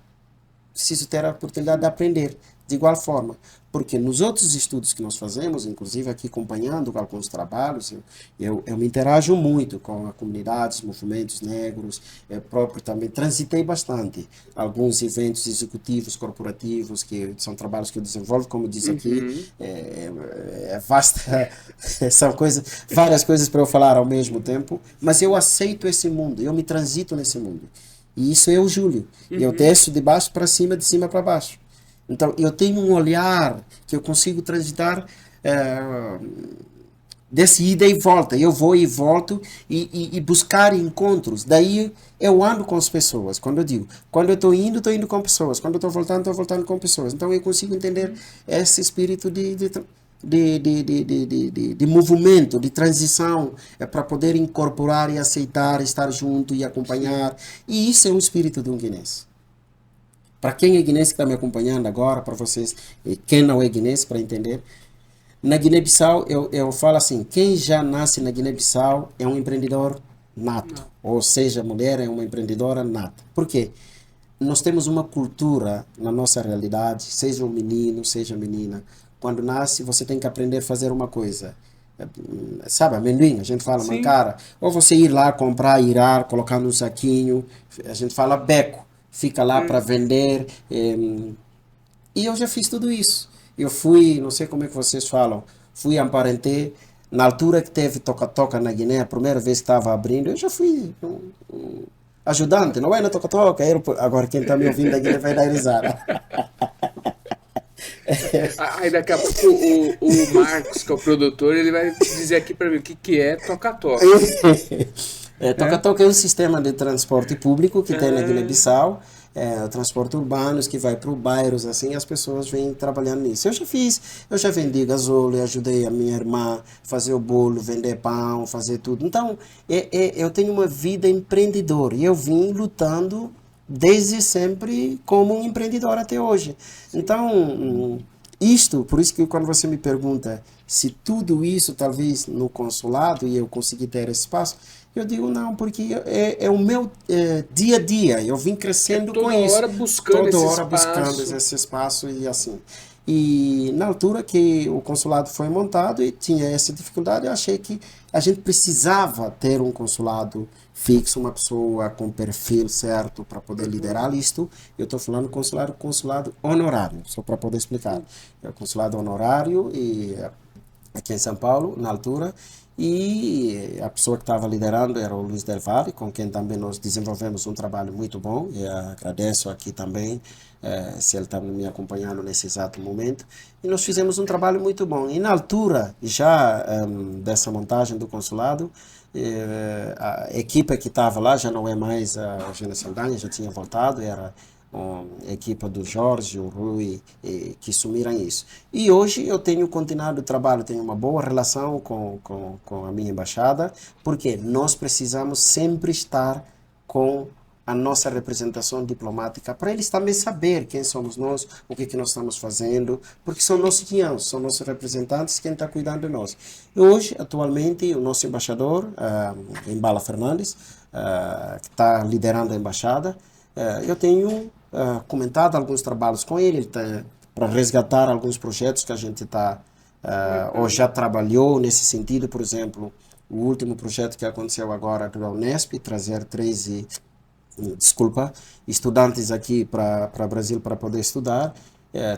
preciso ter a oportunidade de aprender de igual forma. Porque nos outros estudos que nós fazemos, inclusive aqui acompanhando alguns trabalhos, eu me interajo muito com a comunidade, os movimentos negros, eu próprio também transitei bastante alguns eventos executivos, corporativos, que são trabalhos que eu desenvolvo, como diz aqui, Uhum. é vasta, são coisas, várias coisas para eu falar ao mesmo tempo, mas eu aceito esse mundo, eu me transito nesse mundo. E isso é o Júlio. Eu Uhum. desço de baixo para cima, de cima para baixo. Então, eu tenho um olhar que eu consigo transitar eh, desse ida e volta. Eu vou e volto e buscar encontros. Daí eu ando com as pessoas. Quando eu digo, quando eu estou indo com pessoas. Quando eu estou voltando com pessoas. Então eu consigo entender esse espírito de movimento, de transição, para poder incorporar e aceitar, estar junto e Sim. acompanhar. E isso é o espírito do guinense. Para quem é guinense que está me acompanhando agora, para vocês, quem não é guinense, para entender, na Guiné-Bissau eu falo assim, quem já nasce na Guiné-Bissau é um empreendedor nato, Não. ou seja, a mulher é uma empreendedora nata. Por quê? Nós temos uma cultura na nossa realidade, seja um menino, seja menina, quando nasce você tem que aprender a fazer uma coisa. Sabe, amendoim, a gente fala Sim. mancara, ou você ir lá comprar, irar, colocar num saquinho, a gente fala beco, fica lá para É. vender, e eu já fiz tudo isso. Eu fui, não sei como é que vocês falam, fui aparentei. Na altura que teve toca-toca na Guiné, a primeira vez que estava abrindo, eu já fui um ajudante, não é na toca-toca. Agora quem está me ouvindo da Guiné vai dar risada. Aí daqui a pouco o Marcos, que é o produtor, ele vai dizer aqui para mim o que que é toca-toca. É? Toca-toca é um sistema de transporte público que tem na Ah, Guiné-Bissau, transporte urbanos que vai para os bairros, assim, as pessoas vêm trabalhando nisso. Eu já fiz, eu já vendi gasóleo, ajudei a minha irmã a fazer o bolo, vender pão, fazer tudo. Então, eu tenho uma vida empreendedora e eu vim lutando desde sempre como um empreendedor até hoje. sim. Então, isto, por isso que quando você me pergunta se tudo isso talvez no consulado e eu consegui ter espaço, eu digo não, porque é o meu dia a dia, eu vim É crescendo com toda isso, hora buscando toda esse hora buscando espaço. esse espaço e assim. E na altura que o consulado foi montado e tinha essa dificuldade, eu achei que a gente precisava ter um consulado fixo, uma pessoa com perfil certo para poder Uhum. liderar isto. Eu estou falando consulado honorário, só para poder explicar. Sim. É o consulado honorário e aqui em São Paulo, na altura, e a pessoa que estava liderando era o Luiz Del Valle, com quem também nós desenvolvemos um trabalho muito bom, e agradeço aqui também, se ele está me acompanhando nesse exato momento, e nós fizemos um trabalho muito bom. E na altura, já dessa montagem do consulado, a equipe que estava lá já não é mais a Eugênia Saldanha, já tinha voltado, era a equipa do Jorge, o Rui, que assumiram isso. E hoje eu tenho continuado o trabalho, tenho uma boa relação com a minha embaixada, porque nós precisamos sempre estar com a nossa representação diplomática, para eles também saber quem somos nós, o que, que nós estamos fazendo, porque são nossos guiões, são nossos representantes, quem está cuidando de nós. E hoje, atualmente, o nosso embaixador, Embala Fernandes, que está liderando a embaixada, eu tenho comentado alguns trabalhos com ele, para resgatar alguns projetos que a gente está ou Uhum. já trabalhou nesse sentido, por exemplo, o último projeto que aconteceu agora do Unesp, trazer 13 desculpa, estudantes aqui para Brasil para poder estudar.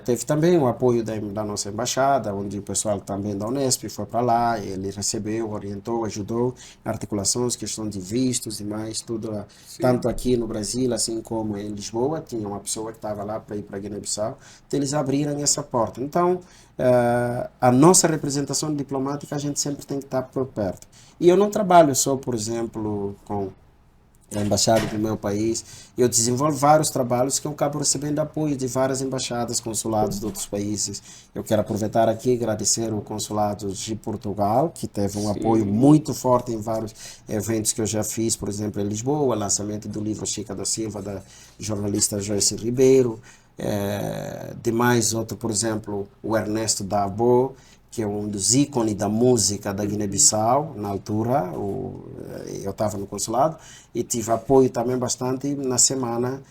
Teve também o apoio da nossa embaixada, onde o pessoal também da Unesp foi para lá, ele recebeu, orientou, ajudou, articulações, questão de vistos e mais, tudo, Sim. tanto aqui no Brasil, assim como em Lisboa, tinha uma pessoa que estava lá para ir para Guiné-Bissau, então eles abriram essa porta. Então, a nossa representação diplomática, a gente sempre tem que estar por perto. E eu não trabalho só, por exemplo, com a embaixada do meu país. Eu desenvolvo vários trabalhos que eu acabo recebendo apoio de várias embaixadas, consulados de outros países. Eu quero aproveitar aqui e agradecer o consulado de Portugal, que teve um apoio Sim. muito forte em vários eventos que eu já fiz, por exemplo, em Lisboa, lançamento do livro Chica da Silva, da jornalista Joyce Ribeiro, demais outro, por exemplo, o Ernesto Dabo, que é um dos ícones da música da Guiné-Bissau, na altura, eu estava no consulado, e tive apoio também bastante na semana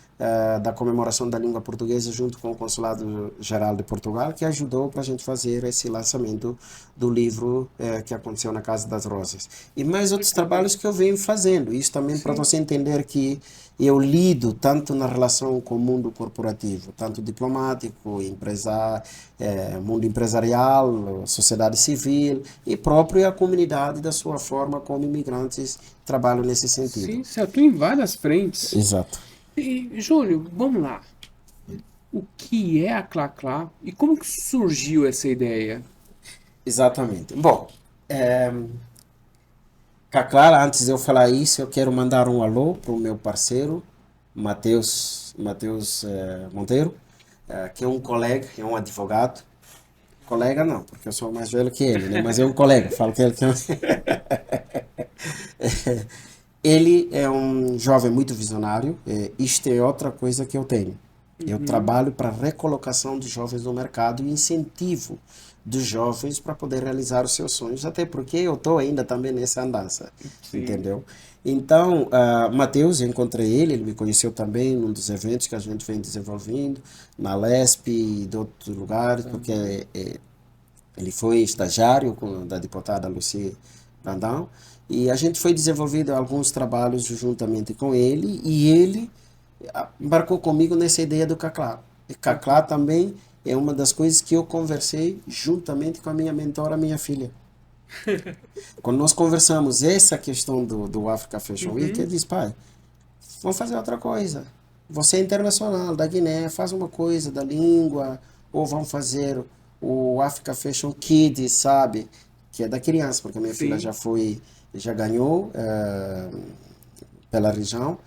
da comemoração da língua portuguesa junto com o Consulado Geral de Portugal, que ajudou para a gente fazer esse lançamento do livro que aconteceu na Casa das Rosas. E mais outros trabalhos que eu venho fazendo, isso também para você entender que eu lido tanto na relação com o mundo corporativo, tanto diplomático, mundo empresarial, sociedade civil e próprio a comunidade da sua forma como imigrantes trabalham nesse sentido. Sim, você atua em várias frentes. Exato. E, Júlio, vamos lá. O que é a Clá e como que surgiu essa ideia? Exatamente. Bom, Caclara, antes de eu falar isso, eu quero mandar um alô para o meu parceiro, Matheus Monteiro, que é um colega, é um advogado. Colega não, porque eu sou mais velho que ele, né? Mas é um colega, falo que ele que Ele é um jovem muito visionário, isto é outra coisa que eu tenho. Eu trabalho para a recolocação de jovens no mercado e incentivo dos jovens para poder realizar os seus sonhos, até porque eu estou ainda também nessa andança, entendeu? Então, Matheus, eu encontrei ele me conheceu também num dos eventos que a gente vem desenvolvendo, na LESP e de outros lugares, porque ele foi estagiário da deputada Lucy Brandão, e a gente foi desenvolvendo alguns trabalhos juntamente com ele, e ele embarcou comigo nessa ideia do Caclá. E Caclá também é uma das coisas que eu conversei juntamente com a minha mentora, minha filha. Quando nós conversamos essa questão do Africa Fashion Week, eu disse, pai, vamos fazer outra coisa. Você é internacional, da Guiné, faz uma coisa da língua, ou vamos fazer o Africa Fashion Kids, sabe? Que é da criança, porque a minha filha já ganhou pela região,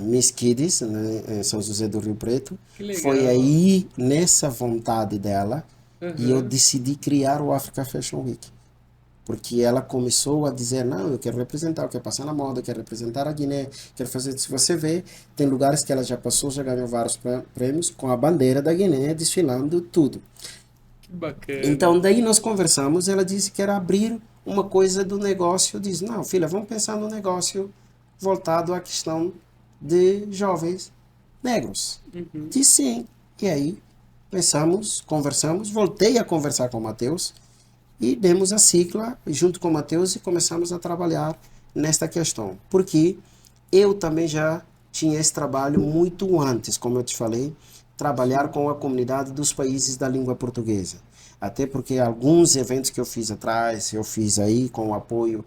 Miss Kids, né, em São José do Rio Preto. Foi aí, nessa vontade dela, e eu decidi criar o Africa Fashion Week. Porque ela começou a dizer, não, eu quero representar, eu quero passar na moda, eu quero representar a Guiné, quero fazer... Se você vê, tem lugares que ela já passou, já ganhou vários prêmios, com a bandeira da Guiné desfilando tudo. Que bacana. Então, daí nós conversamos, ela disse que era abrir uma coisa do negócio. Eu disse, não, filha, vamos pensar no negócio voltado à questão de jovens negros. Disse sim. E aí, pensamos, conversamos, voltei a conversar com o Matheus, e demos a cicla junto com o Matheus e começamos a trabalhar nesta questão. Porque eu também já tinha esse trabalho muito antes, como eu te falei, trabalhar com a comunidade dos países da língua portuguesa. Até porque alguns eventos que eu fiz atrás, eu fiz aí com o apoio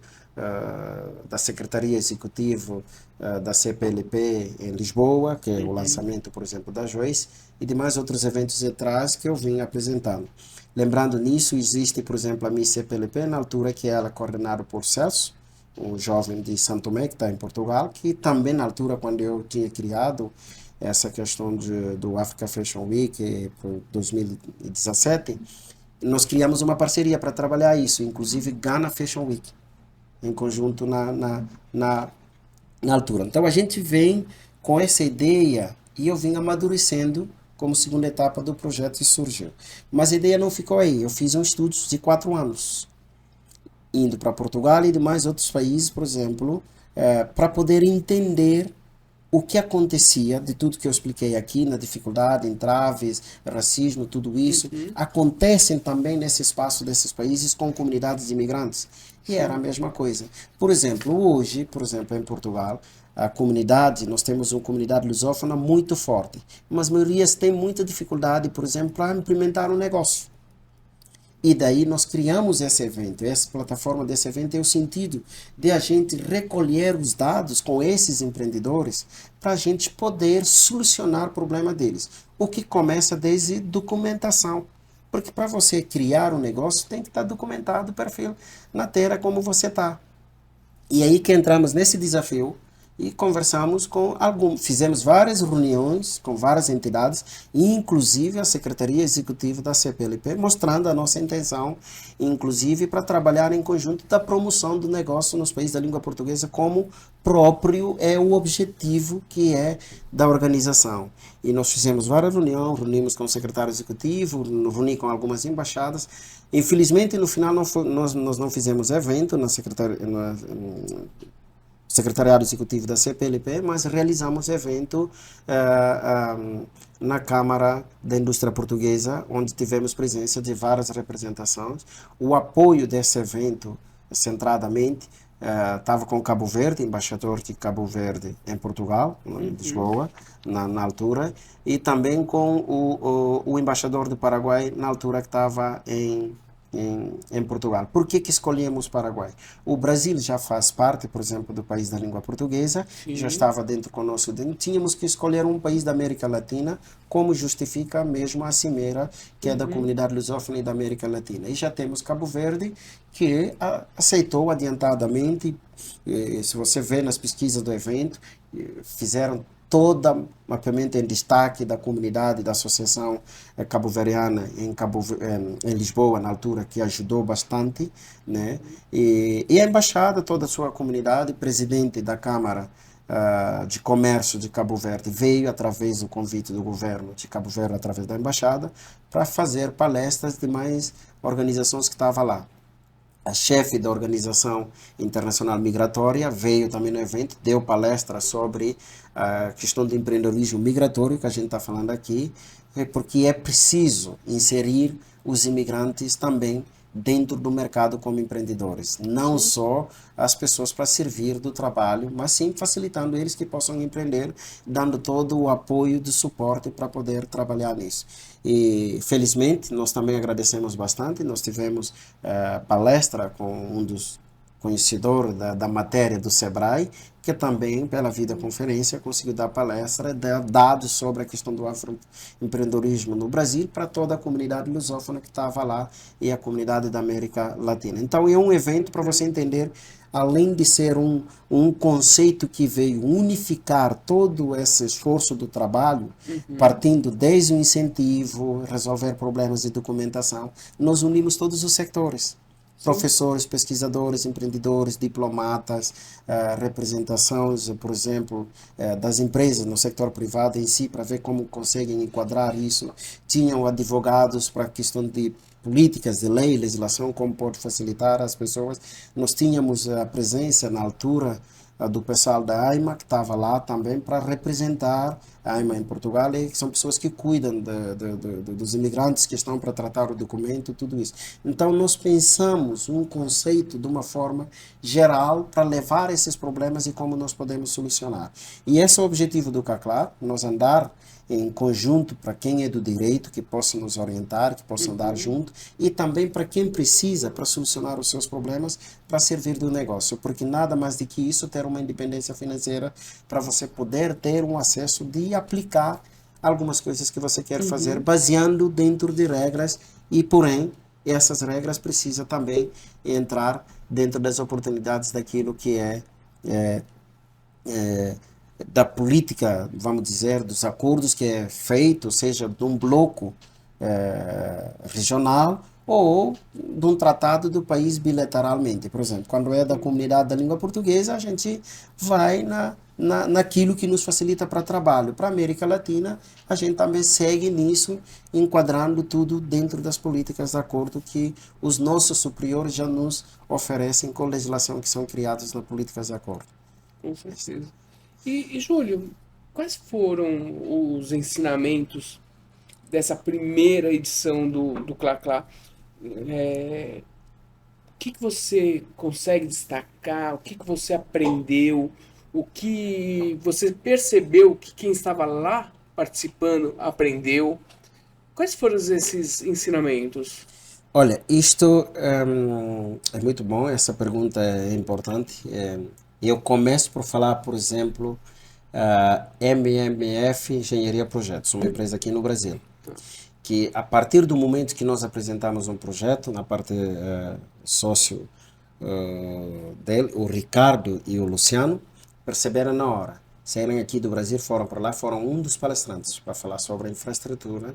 da Secretaria Executiva da CPLP em Lisboa, que é o lançamento, por exemplo, da Joyce, e demais outros eventos atrás que eu vim apresentando. Lembrando nisso, existe, por exemplo, a Miss CPLP, na altura que ela é coordenada por Celso, um jovem de Santo Tomé, que está em Portugal, que também na altura, quando eu tinha criado essa questão do Africa Fashion Week para 2017, nós criamos uma parceria para trabalhar isso, inclusive Ghana Fashion Week, em conjunto na altura. Então a gente vem com essa ideia e eu vim amadurecendo como segunda etapa do projeto que surgiu. Mas a ideia não ficou aí. Eu fiz um estudo de 4 anos, indo para Portugal e demais outros países, por exemplo, para poder entender o que acontecia de tudo que eu expliquei aqui, na dificuldade, entraves, racismo, tudo isso, acontecem também nesse espaço desses países com comunidades imigrantes. E era a mesma coisa. Por exemplo, hoje, em Portugal, a comunidade, nós temos uma comunidade lusófona muito forte, mas a maioria tem muita dificuldade, por exemplo, para implementar um negócio. E daí nós criamos esse evento, essa plataforma desse evento é o sentido de a gente recolher os dados com esses empreendedores para a gente poder solucionar o problema deles. O que começa desde documentação. Porque para você criar um negócio tem que estar documentado o perfil na terra como você está. E aí que entramos nesse desafio e conversamos com fizemos várias reuniões com várias entidades, inclusive a Secretaria Executiva da CPLP, mostrando a nossa intenção, inclusive para trabalhar em conjunto da promoção do negócio nos países da língua portuguesa, como próprio é o objetivo que é da organização. E nós fizemos várias reuniões, reunimos com o secretário executivo, reuni com algumas embaixadas. Infelizmente, no final, nós não fizemos evento na secretariado executivo da CPLP, mas realizamos evento na Câmara da Indústria Portuguesa, onde tivemos presença de várias representações. O apoio desse evento, centradamente, estava com Cabo Verde, embaixador de Cabo Verde em Portugal, em Lisboa, na altura, e também com o embaixador do Paraguai, na altura que estava em Portugal. Por que escolhemos o Paraguai? O Brasil já faz parte, por exemplo, do país da língua portuguesa, já estava dentro conosco. Tínhamos que escolher um país da América Latina, como justifica mesmo a cimeira, que é da comunidade lusófona e da América Latina. E já temos Cabo Verde, que aceitou adiantadamente, se você vê nas pesquisas do evento, fizeram todo mapeamento em destaque da comunidade, da Associação Cabo-Verdiana em Lisboa, na altura, que ajudou bastante, né? E a embaixada, toda a sua comunidade, presidente da Câmara de Comércio de Cabo Verde, veio através do convite do governo de Cabo Verde, através da embaixada, para fazer palestras de mais organizações que estavam lá. A chefe da Organização Internacional Migratória veio também no evento, deu palestra sobre a questão do empreendedorismo migratório, que a gente está falando aqui, porque é preciso inserir os imigrantes também dentro do mercado como empreendedores. Não só as pessoas para servir do trabalho, mas sim facilitando eles que possam empreender, dando todo o apoio e suporte para poder trabalhar nisso. E felizmente nós também agradecemos bastante. Nós tivemos palestra com um dos conhecedores da matéria do Sebrae, que também, pela videoconferência, conseguiu dar palestra, dar dados sobre a questão do afroempreendedorismo no Brasil para toda a comunidade lusófona que estava lá e a comunidade da América Latina. Então, é um evento para você entender, além de ser um conceito que veio unificar todo esse esforço do trabalho, partindo desde o incentivo, resolver problemas de documentação, nós unimos todos os sectores. Professores, pesquisadores, empreendedores, diplomatas, representações, por exemplo, das empresas no setor privado em si, para ver como conseguem enquadrar isso. Tinham advogados para a questão de políticas, de lei, legislação, como pode facilitar as pessoas. Nós tínhamos a presença na altura do pessoal da AIMA, que estava lá também para representar a AIMA em Portugal, e que são pessoas que cuidam dos imigrantes que estão para tratar o documento, tudo isso. Então, nós pensamos um conceito de uma forma geral para levar esses problemas e como nós podemos solucionar. E esse é o objetivo do CACLAR, nós andar em conjunto para quem é do direito, que possa nos orientar, que possa andar junto, e também para quem precisa para solucionar os seus problemas, para servir do negócio, porque nada mais do que isso, ter uma independência financeira para você poder ter um acesso de aplicar algumas coisas que você quer fazer, baseando dentro de regras, e porém, essas regras precisam também entrar dentro das oportunidades daquilo que da política, vamos dizer, dos acordos que é feito, seja de um bloco regional ou de um tratado do país bilateralmente. Por exemplo, quando é da comunidade da língua portuguesa, a gente vai naquilo que nos facilita para trabalho. Para a América Latina, a gente também segue nisso, enquadrando tudo dentro das políticas de acordo que os nossos superiores já nos oferecem com legislação que são criadas nas políticas de acordo. Com certeza. E Júlio, quais foram os ensinamentos dessa primeira edição do Clá-Clá? O que você consegue destacar? O que você aprendeu? O que você percebeu que quem estava lá participando aprendeu? Quais foram esses ensinamentos? Olha, isto é muito bom, essa pergunta é importante. Eu começo por falar, por exemplo, MMF Engenharia Projetos, uma empresa aqui no Brasil, que a partir do momento que nós apresentamos um projeto, na parte sócio dele, o Ricardo e o Luciano, perceberam na hora. Saíram aqui do Brasil, foram para lá, foram um dos palestrantes para falar sobre a infraestrutura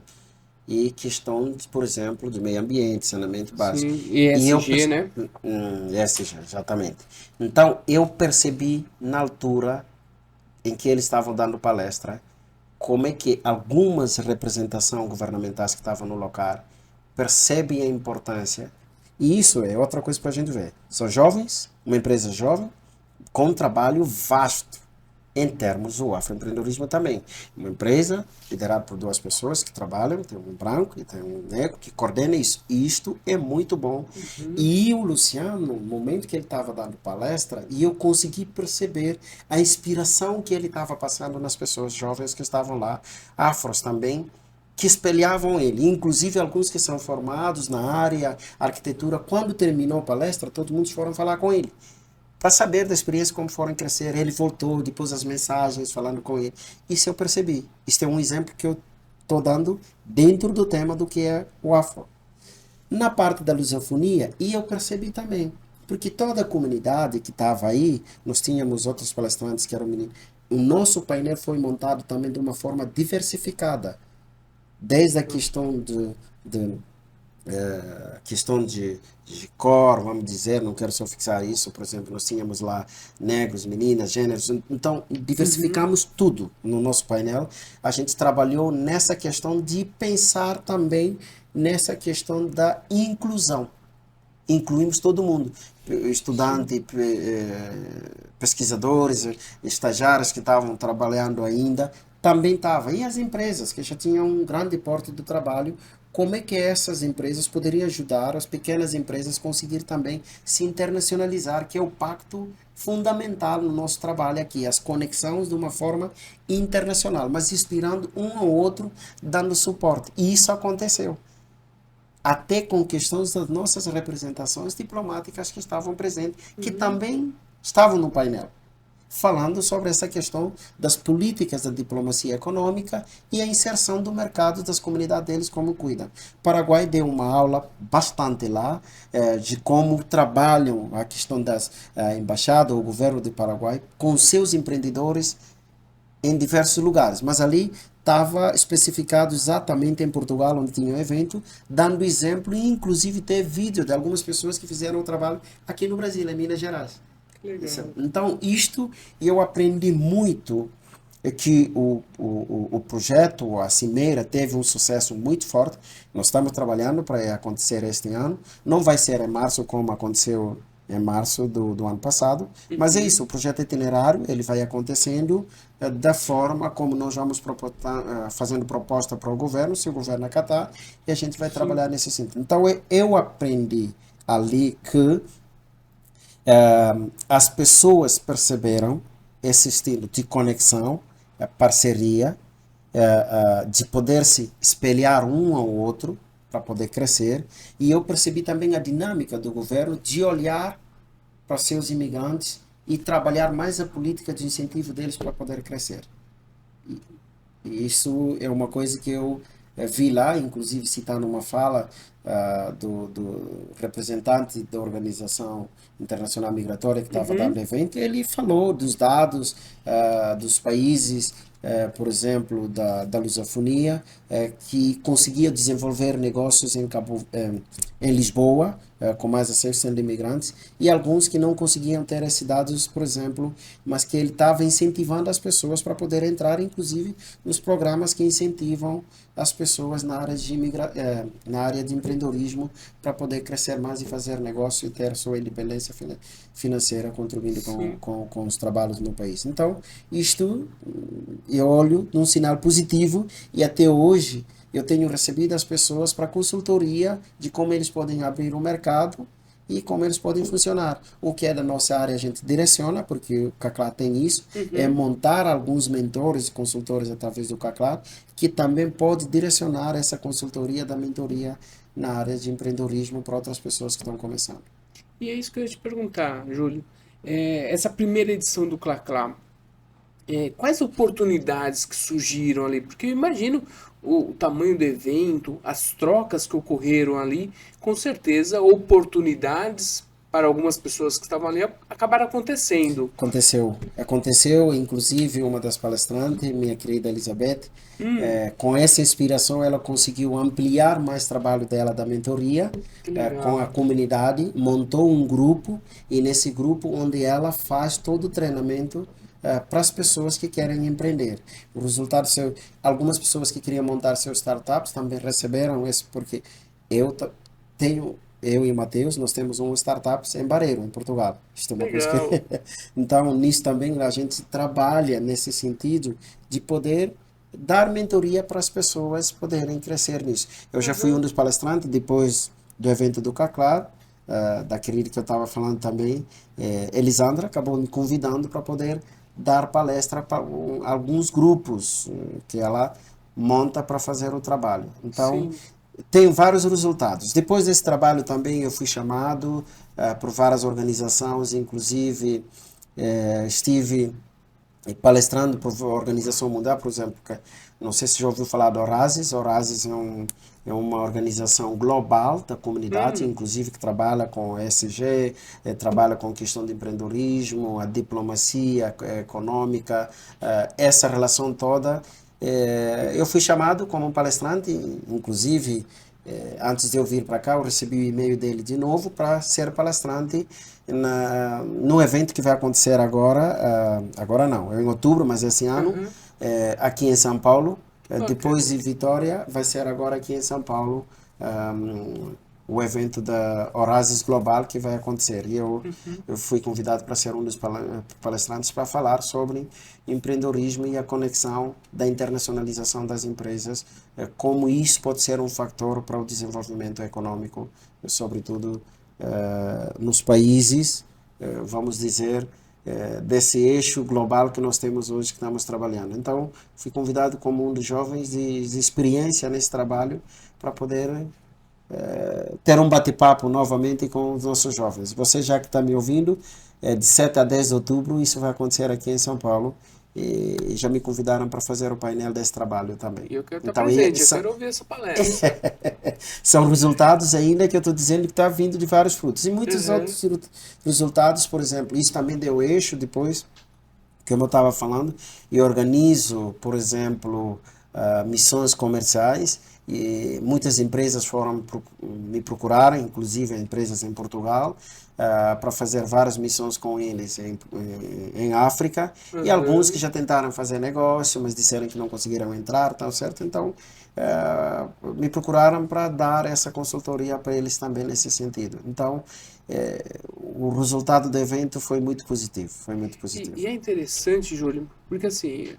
e questões, por exemplo, de meio ambiente, saneamento básico. Sim, E eu ESG, né? ESG, exatamente. Então, eu percebi na altura em que eles estavam dando palestra, como é que algumas representações governamentais que estavam no local percebem a importância. E isso é outra coisa para a gente ver. São jovens, uma empresa jovem, com um trabalho vasto em termos do afroempreendedorismo também. Uma empresa liderada por duas pessoas que trabalham, tem um branco e tem um negro que coordena isso. E isto é muito bom. E o Luciano, no momento que ele estava dando palestra, e eu consegui perceber a inspiração que ele estava passando nas pessoas jovens que estavam lá, afros também, que espelhavam ele, inclusive alguns que são formados na área arquitetura. Quando terminou a palestra, todos mundo foram falar com ele para saber da experiência, como foram crescer. Ele voltou, depois as mensagens, falando com ele. Isso eu percebi. Isso é um exemplo que eu estou dando dentro do tema do que é o afro. Na parte da lusofonia, e eu percebi também, porque toda a comunidade que estava aí, nós tínhamos outros palestrantes que eram meninos, o nosso painel foi montado também de uma forma diversificada, desde a questão de cor, vamos dizer, não quero só fixar isso, por exemplo, nós tínhamos lá negros, meninas, gêneros, então diversificamos tudo no nosso painel. A gente trabalhou nessa questão de pensar também nessa questão da inclusão. Incluímos todo mundo, estudante, pesquisadores, estagiários que estavam trabalhando ainda, também estava. E as empresas, que já tinham um grande porte do trabalho, como é que essas empresas poderiam ajudar as pequenas empresas a conseguir também se internacionalizar, que é o pacto fundamental no nosso trabalho aqui, as conexões de uma forma internacional, mas inspirando um ao outro, dando suporte. E isso aconteceu. Até com questões das nossas representações diplomáticas que estavam presentes, que também estavam no painel, falando sobre essa questão das políticas da diplomacia econômica e a inserção do mercado das comunidades deles, como cuidam. O Paraguai deu uma aula bastante lá, de como trabalham a questão das embaixadas, o governo do Paraguai, com seus empreendedores em diversos lugares, mas ali estava especificado exatamente em Portugal, onde tinha o evento, dando exemplo e inclusive teve vídeo de algumas pessoas que fizeram o trabalho aqui no Brasil, em Minas Gerais. Legal. Então, isto eu aprendi muito, que o projeto, a Cimeira, teve um sucesso muito forte. Nós estamos trabalhando para acontecer este ano. Não vai ser em março como aconteceu em março do ano passado, mas é isso, o projeto itinerário, ele vai acontecendo da forma como nós vamos fazendo proposta para o governo, se o governo acatar, e a gente vai trabalhar nesse sentido. Então, eu aprendi ali que as pessoas perceberam esse estilo de conexão, parceria, de poder se espelhar um ao outro para poder crescer. E eu percebi também a dinâmica do governo de olhar para seus imigrantes e trabalhar mais a política de incentivo deles para poder crescer. E isso é uma coisa que eu vi lá, inclusive citando uma fala do representante da Organização Internacional Migratória que estava dando evento. Ele falou dos dados dos países, por exemplo, da lusofonia, que conseguia desenvolver negócios em Lisboa, com mais de 600 imigrantes, e alguns que não conseguiam ter esses dados, por exemplo, mas que ele estava incentivando as pessoas para poder entrar, inclusive, nos programas que incentivam as pessoas na área de empreendedorismo para poder crescer mais e fazer negócio e ter sua independência financeira, contribuindo com os trabalhos no país. Então, isto eu olho num sinal positivo, e até hoje eu tenho recebido as pessoas para consultoria de como eles podem abrir o mercado e como eles podem funcionar. O que é da nossa área a gente direciona, porque o CACLA tem isso, é montar alguns mentores e consultores através do CACLA, que também pode direcionar essa consultoria da mentoria na área de empreendedorismo para outras pessoas que estão começando. E é isso que eu ia te perguntar, Júlio. Essa primeira edição do CLACLA, quais oportunidades que surgiram ali? Porque eu imagino o tamanho do evento, as trocas que ocorreram ali, com certeza oportunidades para algumas pessoas que estavam ali, acabaram acontecendo. Aconteceu, inclusive, uma das palestrantes, minha querida Elizabeth, Hum, com essa inspiração, ela conseguiu ampliar mais trabalho dela da mentoria, que com a legal. comunidade, montou um grupo, e nesse grupo onde ela faz todo o treinamento para as pessoas que querem empreender. O resultado seu, algumas pessoas que queriam montar seus startups também receberam esse, porque eu tenho, eu e o Matheus, nós temos um startup em Bareiro, em Portugal. Isto é uma coisa que... Legal. Então, nisso também a gente trabalha nesse sentido de poder dar mentoria para as pessoas poderem crescer nisso. Eu já fui um Uhum. dos palestrantes depois do evento do CACLAR, da querida que eu estava falando também, Elisandra acabou me convidando para poder dar palestra para alguns grupos que ela monta para fazer o trabalho. Então, Sim. tem vários resultados. Depois desse trabalho também eu fui chamado por várias organizações, inclusive estive palestrando para a Organização Mundial, por exemplo, não sei se já ouviu falar do Horasis. Horasis é uma organização global da comunidade, Hum, inclusive que trabalha com ESG, trabalha com questão de empreendedorismo, a diplomacia econômica, essa relação toda. Eu fui chamado como palestrante, inclusive antes de eu vir para cá, eu recebi o e-mail dele de novo para ser palestrante no evento que vai acontecer agora, agora não, é em outubro, mas esse ano, uhum. aqui em São Paulo. Depois Bacana. de Vitória, vai ser agora aqui em São Paulo, o evento da Horasis Global que vai acontecer. E Uhum. eu fui convidado para ser um dos palestrantes para falar sobre empreendedorismo e a conexão da internacionalização das empresas, como isso pode ser um fator para o desenvolvimento econômico, sobretudo nos países, vamos dizer, desse eixo global que nós temos hoje, que estamos trabalhando. Então, fui convidado como um dos jovens de experiência nesse trabalho para poder ter um bate-papo novamente com os nossos jovens. Você já que está me ouvindo, de 7 a 10 de outubro, isso vai acontecer aqui em São Paulo. E já me convidaram para fazer o painel desse trabalho também. E eu quero estar Então, presente, eu quero ouvir essa palestra. são resultados ainda que eu estou dizendo que está vindo de vários frutos. E muitos Uhum. outros resultados, por exemplo, isso também deu eixo depois, como eu estava falando, e organizo, por exemplo, missões comerciais, e muitas empresas foram me procurar, inclusive empresas em Portugal, para fazer várias missões com eles em África, e alguns que Uhum. já tentaram fazer negócio, mas disseram que não conseguiram entrar, tá certo? Então, me procuraram para dar essa consultoria para eles também nesse sentido. Então, o resultado do evento foi muito positivo, foi muito positivo. E é interessante, Júlio, porque assim,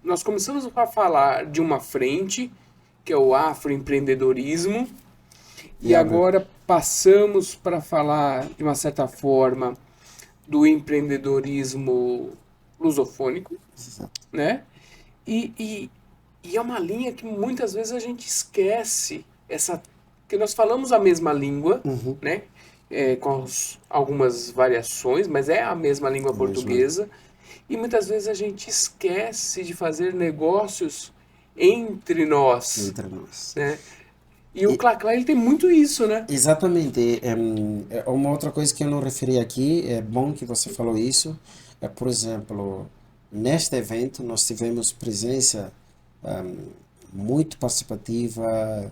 nós começamos a falar de uma frente, que é o afroempreendedorismo, E e agora? agora passamos para falar, de uma certa forma, do empreendedorismo lusofônico, né? E, e, e é uma linha que muitas vezes a gente esquece, que nós falamos a mesma língua, Uhum, né? Com algumas variações, mas é a mesma língua é mesmo ali. portuguesa. E muitas vezes a gente esquece de fazer negócios entre nós, Entre nós. né? E o Clá ele tem muito isso, né? Exatamente. Uma outra coisa que eu não referi aqui, é bom que você falou isso, por exemplo, neste evento nós tivemos presença em, muito participativa,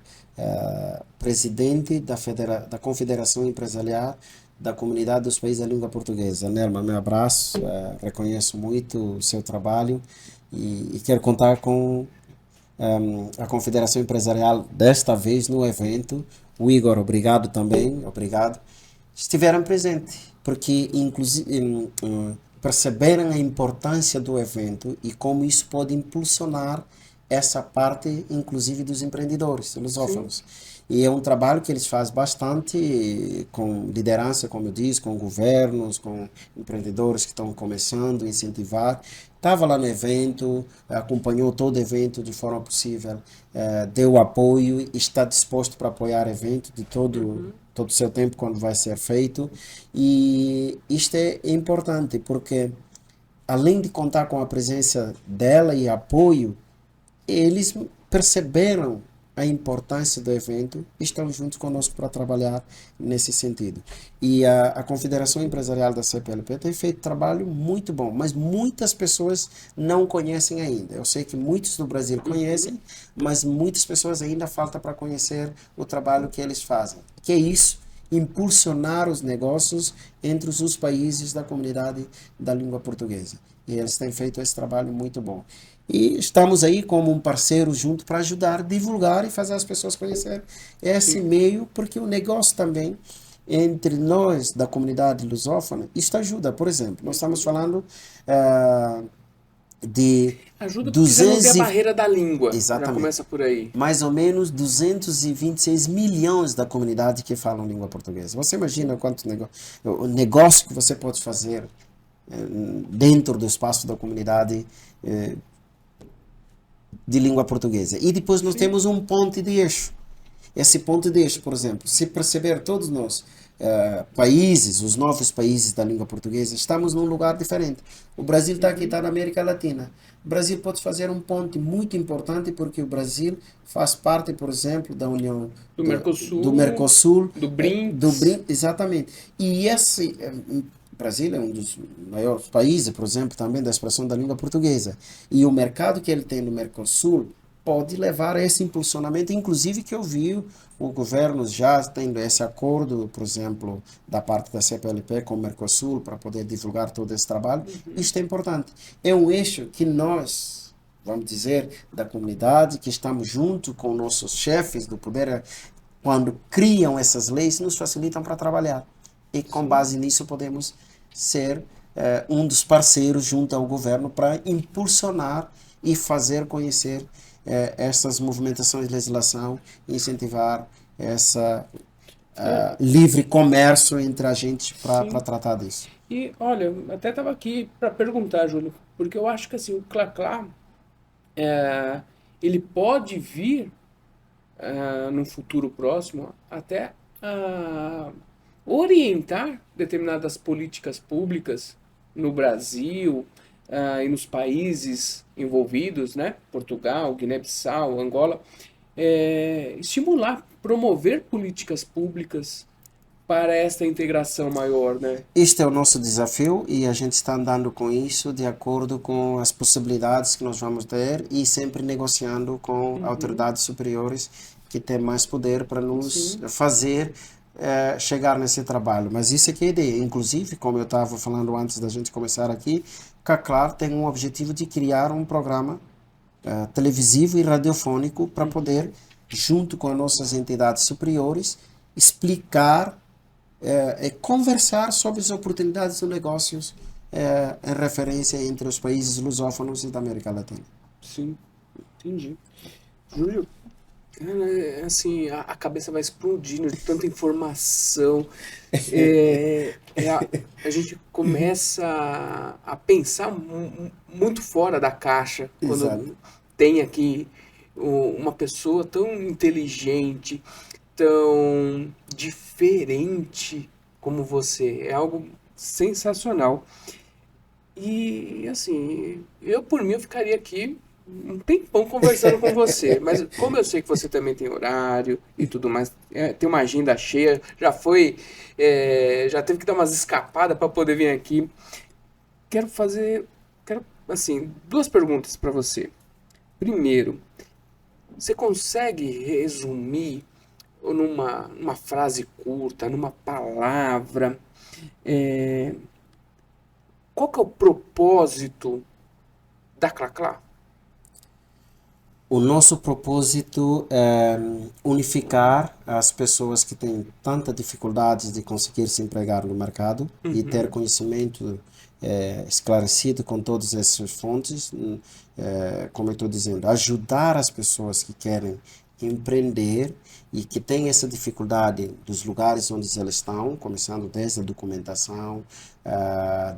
presidente da Confederação Empresarial da Comunidade dos Países da Língua Portuguesa. Nelma, meu abraço, reconheço muito o seu trabalho e quero contar com a Confederação Empresarial desta vez no evento. O Igor, obrigado também, obrigado. Estiveram presentes, porque inclusive perceberam a importância do evento e como isso pode impulsionar essa parte, inclusive dos empreendedores, dos Sim. lusófonos. E é um trabalho que eles fazem bastante com liderança, como eu disse, com governos, com empreendedores que estão começando, incentivar. Estava lá no evento, acompanhou todo o evento de forma possível, deu apoio e está disposto para apoiar o evento de Uhum. todo o seu tempo quando vai ser feito. E isto é importante porque, além de contar com a presença dela e apoio, eles perceberam a importância do evento e estão juntos conosco para trabalhar nesse sentido. E a Confederação Empresarial da CPLP tem feito trabalho muito bom, mas muitas pessoas não conhecem ainda. Eu sei que muitos do Brasil conhecem, mas muitas pessoas ainda falta para conhecer o trabalho que eles fazem. Que é isso? Impulsionar os negócios entre os países da comunidade da língua portuguesa. E eles têm feito esse trabalho muito bom. E estamos aí como um parceiro junto para ajudar, divulgar e fazer as pessoas conhecerem esse meio, porque o negócio também entre nós da comunidade lusófona, isto ajuda. Por exemplo, nós estamos falando de Ajuda porque já não tem a 200 barreira da língua. Já exatamente, começa por aí. mais ou menos 226 milhões da comunidade que falam língua portuguesa. Você imagina quanto o negócio que você pode fazer dentro do espaço da comunidade de língua portuguesa. E depois nós temos um ponto de eixo. Esse ponto de eixo, por exemplo, se perceber todos nós, países, os novos países da língua portuguesa, estamos num lugar diferente. O Brasil está aqui, está na América Latina. O Brasil pode fazer um ponto muito importante porque o Brasil faz parte, por exemplo, da União Do Mercosul, do Mercosul, do BRICS. exatamente. E esse o Brasil é um dos maiores países, por exemplo, também da expressão da língua portuguesa. E o mercado que ele tem no Mercosul pode levar a esse impulsionamento, inclusive que eu vi o governo já tendo esse acordo, por exemplo, da parte da CPLP com o Mercosul para poder divulgar todo esse trabalho. Isto é importante. É um eixo que nós, vamos dizer, da comunidade, que estamos junto com nossos chefes do poder, quando criam essas leis, nos facilitam para trabalhar. E com base nisso podemos ser um dos parceiros junto ao governo para impulsionar e fazer conhecer essas movimentações de legislação, incentivar essa livre comércio entre a gente para tratar disso. E olha, até estava aqui para perguntar, Júlio, porque eu acho que assim, o Clá-Clá, ele pode vir num futuro próximo até orientar determinadas políticas públicas no Brasil e nos países envolvidos, né? Portugal, Guiné-Bissau, Angola, estimular, promover políticas públicas para esta integração maior, né? Este é o nosso desafio e a gente está andando com isso de acordo com as possibilidades que nós vamos ter e sempre negociando com autoridades superiores que têm mais poder para nos fazer chegar nesse trabalho. Mas isso é que é a ideia. Inclusive, como eu estava falando antes da gente começar aqui, CACLAR tem um objetivo de criar um programa televisivo e radiofônico para poder, junto com as nossas entidades superiores, explicar conversar sobre as oportunidades de negócios em referência entre os países lusófonos e da América Latina. Sim, entendi. Júlio, assim, a cabeça vai explodindo de tanta informação. A gente começa a pensar muito fora da caixa quando Exato. tem aqui uma pessoa tão inteligente, tão diferente como você. É algo sensacional. E assim, eu por mim eu ficaria aqui um tempão conversando com você, mas como eu sei que você também tem horário e tudo mais, tem uma agenda cheia, já teve que dar umas escapadas para poder vir aqui. Quero assim, duas perguntas para você. Primeiro, você consegue resumir numa frase curta, numa palavra, qual que é o propósito da Clá-Clá? O nosso propósito é unificar as pessoas que têm tanta dificuldade de conseguir se empregar no mercado e ter conhecimento esclarecido com todas essas fontes, como eu estou dizendo, ajudar as pessoas que querem empreender e que têm essa dificuldade dos lugares onde eles estão, começando desde a documentação,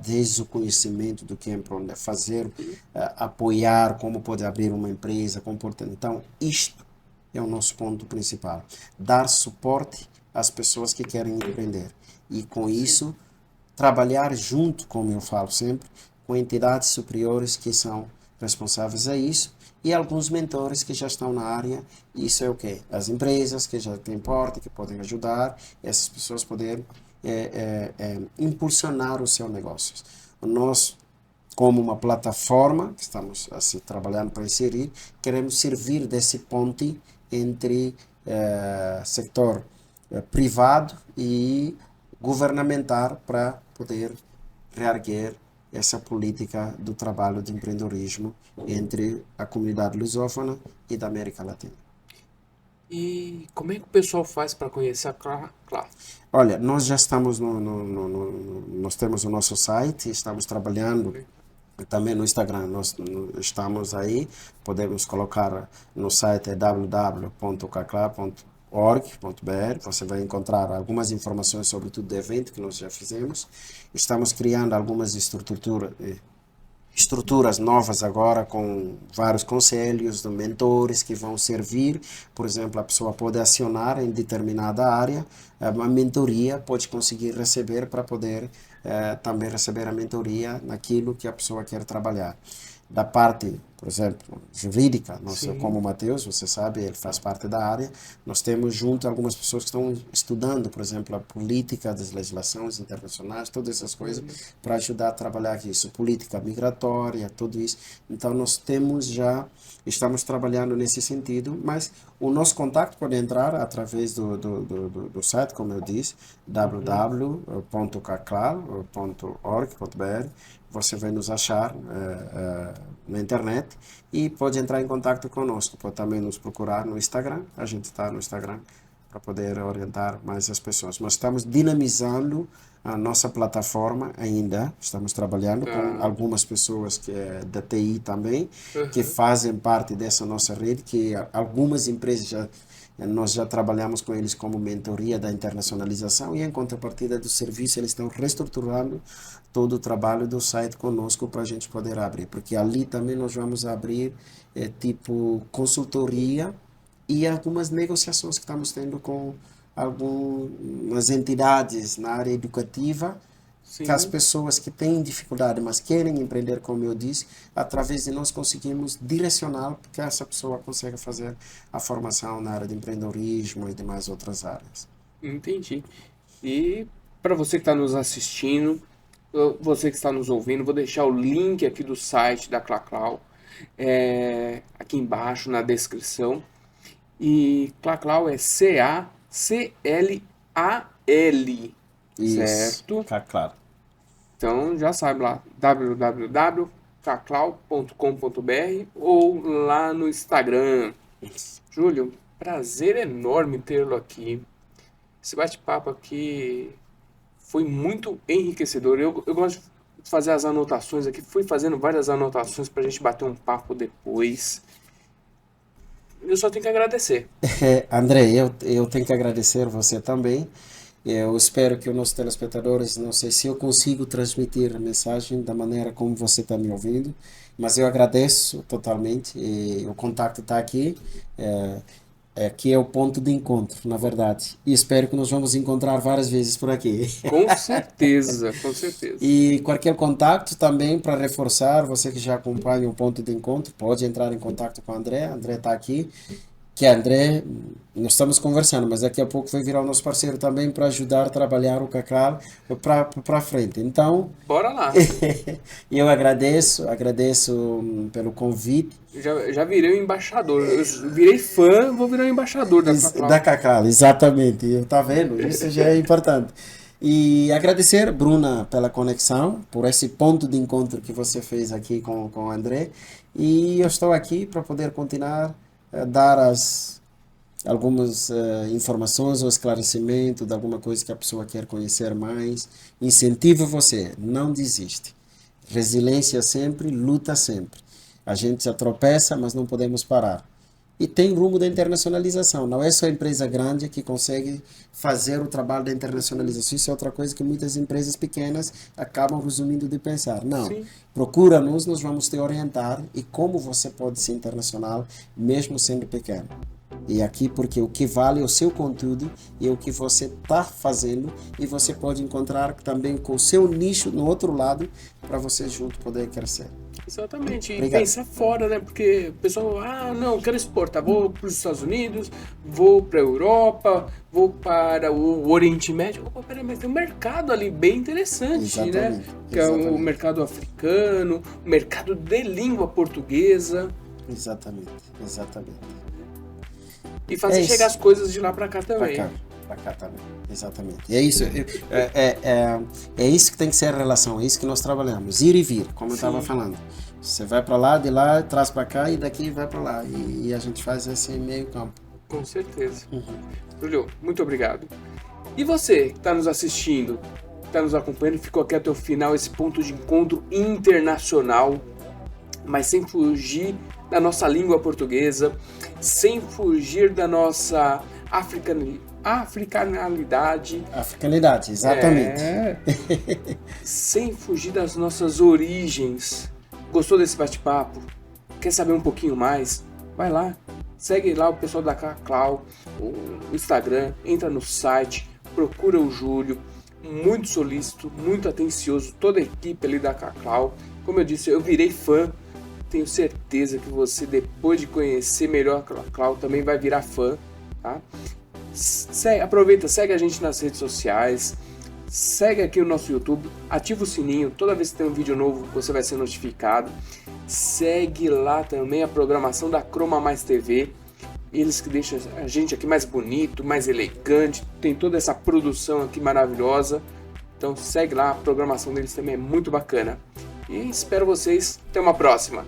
desde o conhecimento do que é fazer, apoiar como pode abrir uma empresa, então isto é o nosso ponto principal, dar suporte às pessoas que querem empreender e com isso trabalhar junto, como eu falo sempre, com entidades superiores que são responsáveis a isso, e alguns mentores que já estão na área. Isso é o quê? As empresas que já têm porte, que podem ajudar essas pessoas a poder impulsionar os seus negócios. Nós, como uma plataforma que estamos assim, trabalhando para inserir, queremos servir desse ponte entre setor privado e governamental para poder reerguer essa política do trabalho de empreendedorismo entre a comunidade lusófona e da América Latina. E como é que o pessoal faz para conhecer a Clá? Olha, nós já estamos nós temos o nosso site, estamos trabalhando também no Instagram, nós estamos aí, podemos colocar no site www.cacla.org.br, você vai encontrar algumas informações sobre tudo do evento que nós já fizemos. Estamos criando algumas estruturas novas agora, com vários conselhos, mentores que vão servir. Por exemplo, a pessoa pode acionar em determinada área, uma mentoria pode conseguir receber para poder também receber a mentoria naquilo que a pessoa quer trabalhar. Da parte, por exemplo, jurídica, nós, como o Matheus, você sabe, ele faz parte da área, nós temos junto algumas pessoas que estão estudando, por exemplo, a política das legislações internacionais, todas essas coisas, para ajudar a trabalhar isso, política migratória, tudo isso. Então, nós estamos trabalhando nesse sentido, mas o nosso contato pode entrar através do site, como eu disse, www.caclal.org.br. Você vai nos achar na internet e pode entrar em contato conosco. Pode também nos procurar no Instagram. A gente está no Instagram para poder orientar mais as pessoas. Nós estamos dinamizando a nossa plataforma ainda. Estamos trabalhando com algumas pessoas que da TI também, que fazem parte dessa nossa rede, que algumas empresas nós já trabalhamos com eles como mentoria da internacionalização, e em contrapartida do serviço eles estão reestruturando todo o trabalho do site conosco para a gente poder abrir, porque ali também nós vamos abrir tipo consultoria e algumas negociações que estamos tendo com algumas entidades na área educativa. Sim. Que as pessoas que têm dificuldade, mas querem empreender, como eu disse, através de nós conseguimos direcionar porque essa pessoa consegue fazer a formação na área de empreendedorismo e demais outras áreas. Entendi. E para você que está nos assistindo, você que está nos ouvindo, vou deixar o link aqui do site da Claclau aqui embaixo na descrição. E Claclau é Caclal. Isso, certo? tá claro. Então já sabe lá, www.caclau.com.br ou lá no Instagram. Júlio, prazer enorme tê-lo aqui. Esse bate-papo aqui foi muito enriquecedor. Eu gosto de fazer as anotações aqui, fui fazendo várias anotações para a gente bater um papo depois. Eu só tenho que agradecer. André, eu tenho que agradecer você também. Eu espero que os nossos telespectadores, não sei se eu consigo transmitir a mensagem da maneira como você está me ouvindo, mas eu agradeço totalmente. E o contato está aqui. Aqui é o ponto de encontro, na verdade. E espero que nós vamos encontrar várias vezes por aqui. Com certeza, com certeza. E qualquer contato também para reforçar, você que já acompanha o ponto de encontro, pode entrar em contato com o André. André está aqui. Que André, nós estamos conversando, mas daqui a pouco vai virar o nosso parceiro também para ajudar a trabalhar o Caclal para frente. Então, bora lá. Eu agradeço pelo convite. Já virei o embaixador. Eu virei fã, vou virar o embaixador da Caclal. Da Caclal, exatamente. Tá vendo? Isso já é importante. E agradecer, Bruna, pela conexão, por esse ponto de encontro que você fez aqui com o André. E eu estou aqui para poder continuar dar algumas informações ou esclarecimento de alguma coisa que a pessoa quer conhecer mais. Incentivo você, não desiste. Resiliência sempre, luta sempre. A gente já tropeça, mas não podemos parar. E tem rumo da internacionalização. Não é só a empresa grande que consegue fazer o trabalho da internacionalização. Isso é outra coisa que muitas empresas pequenas acabam resumindo de pensar. Não. Sim. Procura-nos, nós vamos te orientar e como você pode ser internacional, mesmo sendo pequeno. E aqui porque o que vale é o seu conteúdo e o que você está fazendo, e você pode encontrar também com o seu nicho no outro lado para você junto poder crescer. Exatamente, e Obrigado. pensar fora, né? Porque o pessoal, não, quero exportar, vou para os Estados Unidos, vou para a Europa, vou para o Oriente Médio. Opa, peraí, mas tem um mercado ali bem interessante, né? Exatamente, Que é o exatamente. mercado africano, o mercado de língua portuguesa, Exatamente, exatamente. e fazer isso. chegar as coisas de lá para cá Para também. cá, para cá também. Exatamente. E é isso, é isso que tem que ser a relação, é isso que nós trabalhamos, ir e vir, como eu estava falando. Você vai para lá, de lá, traz para cá e daqui vai para lá. E a gente faz esse meio campo. Com certeza. Julio, muito obrigado. E você que está nos assistindo, está nos acompanhando, ficou aqui até o final, esse ponto de encontro internacional, mas sem fugir da nossa língua portuguesa, sem fugir da nossa africanalidade, Africanidade, exatamente. sem fugir das nossas origens. Gostou desse bate-papo? Quer saber um pouquinho mais? Vai lá, segue lá o pessoal da Caclau, o Instagram, entra no site, procura o Júlio, muito solícito, muito atencioso, toda a equipe ali da Caclau. Como eu disse, eu virei fã, tenho certeza que você, depois de conhecer melhor a Caclau, também vai virar fã, tá? Aproveita, segue a gente nas redes sociais, segue aqui o nosso YouTube, ativa o sininho, toda vez que tem um vídeo novo você vai ser notificado. Segue lá também a programação da Chroma Mais TV, eles que deixam a gente aqui mais bonito, mais elegante, tem toda essa produção aqui maravilhosa. Então segue lá, a programação deles também é muito bacana. E espero vocês, até uma próxima!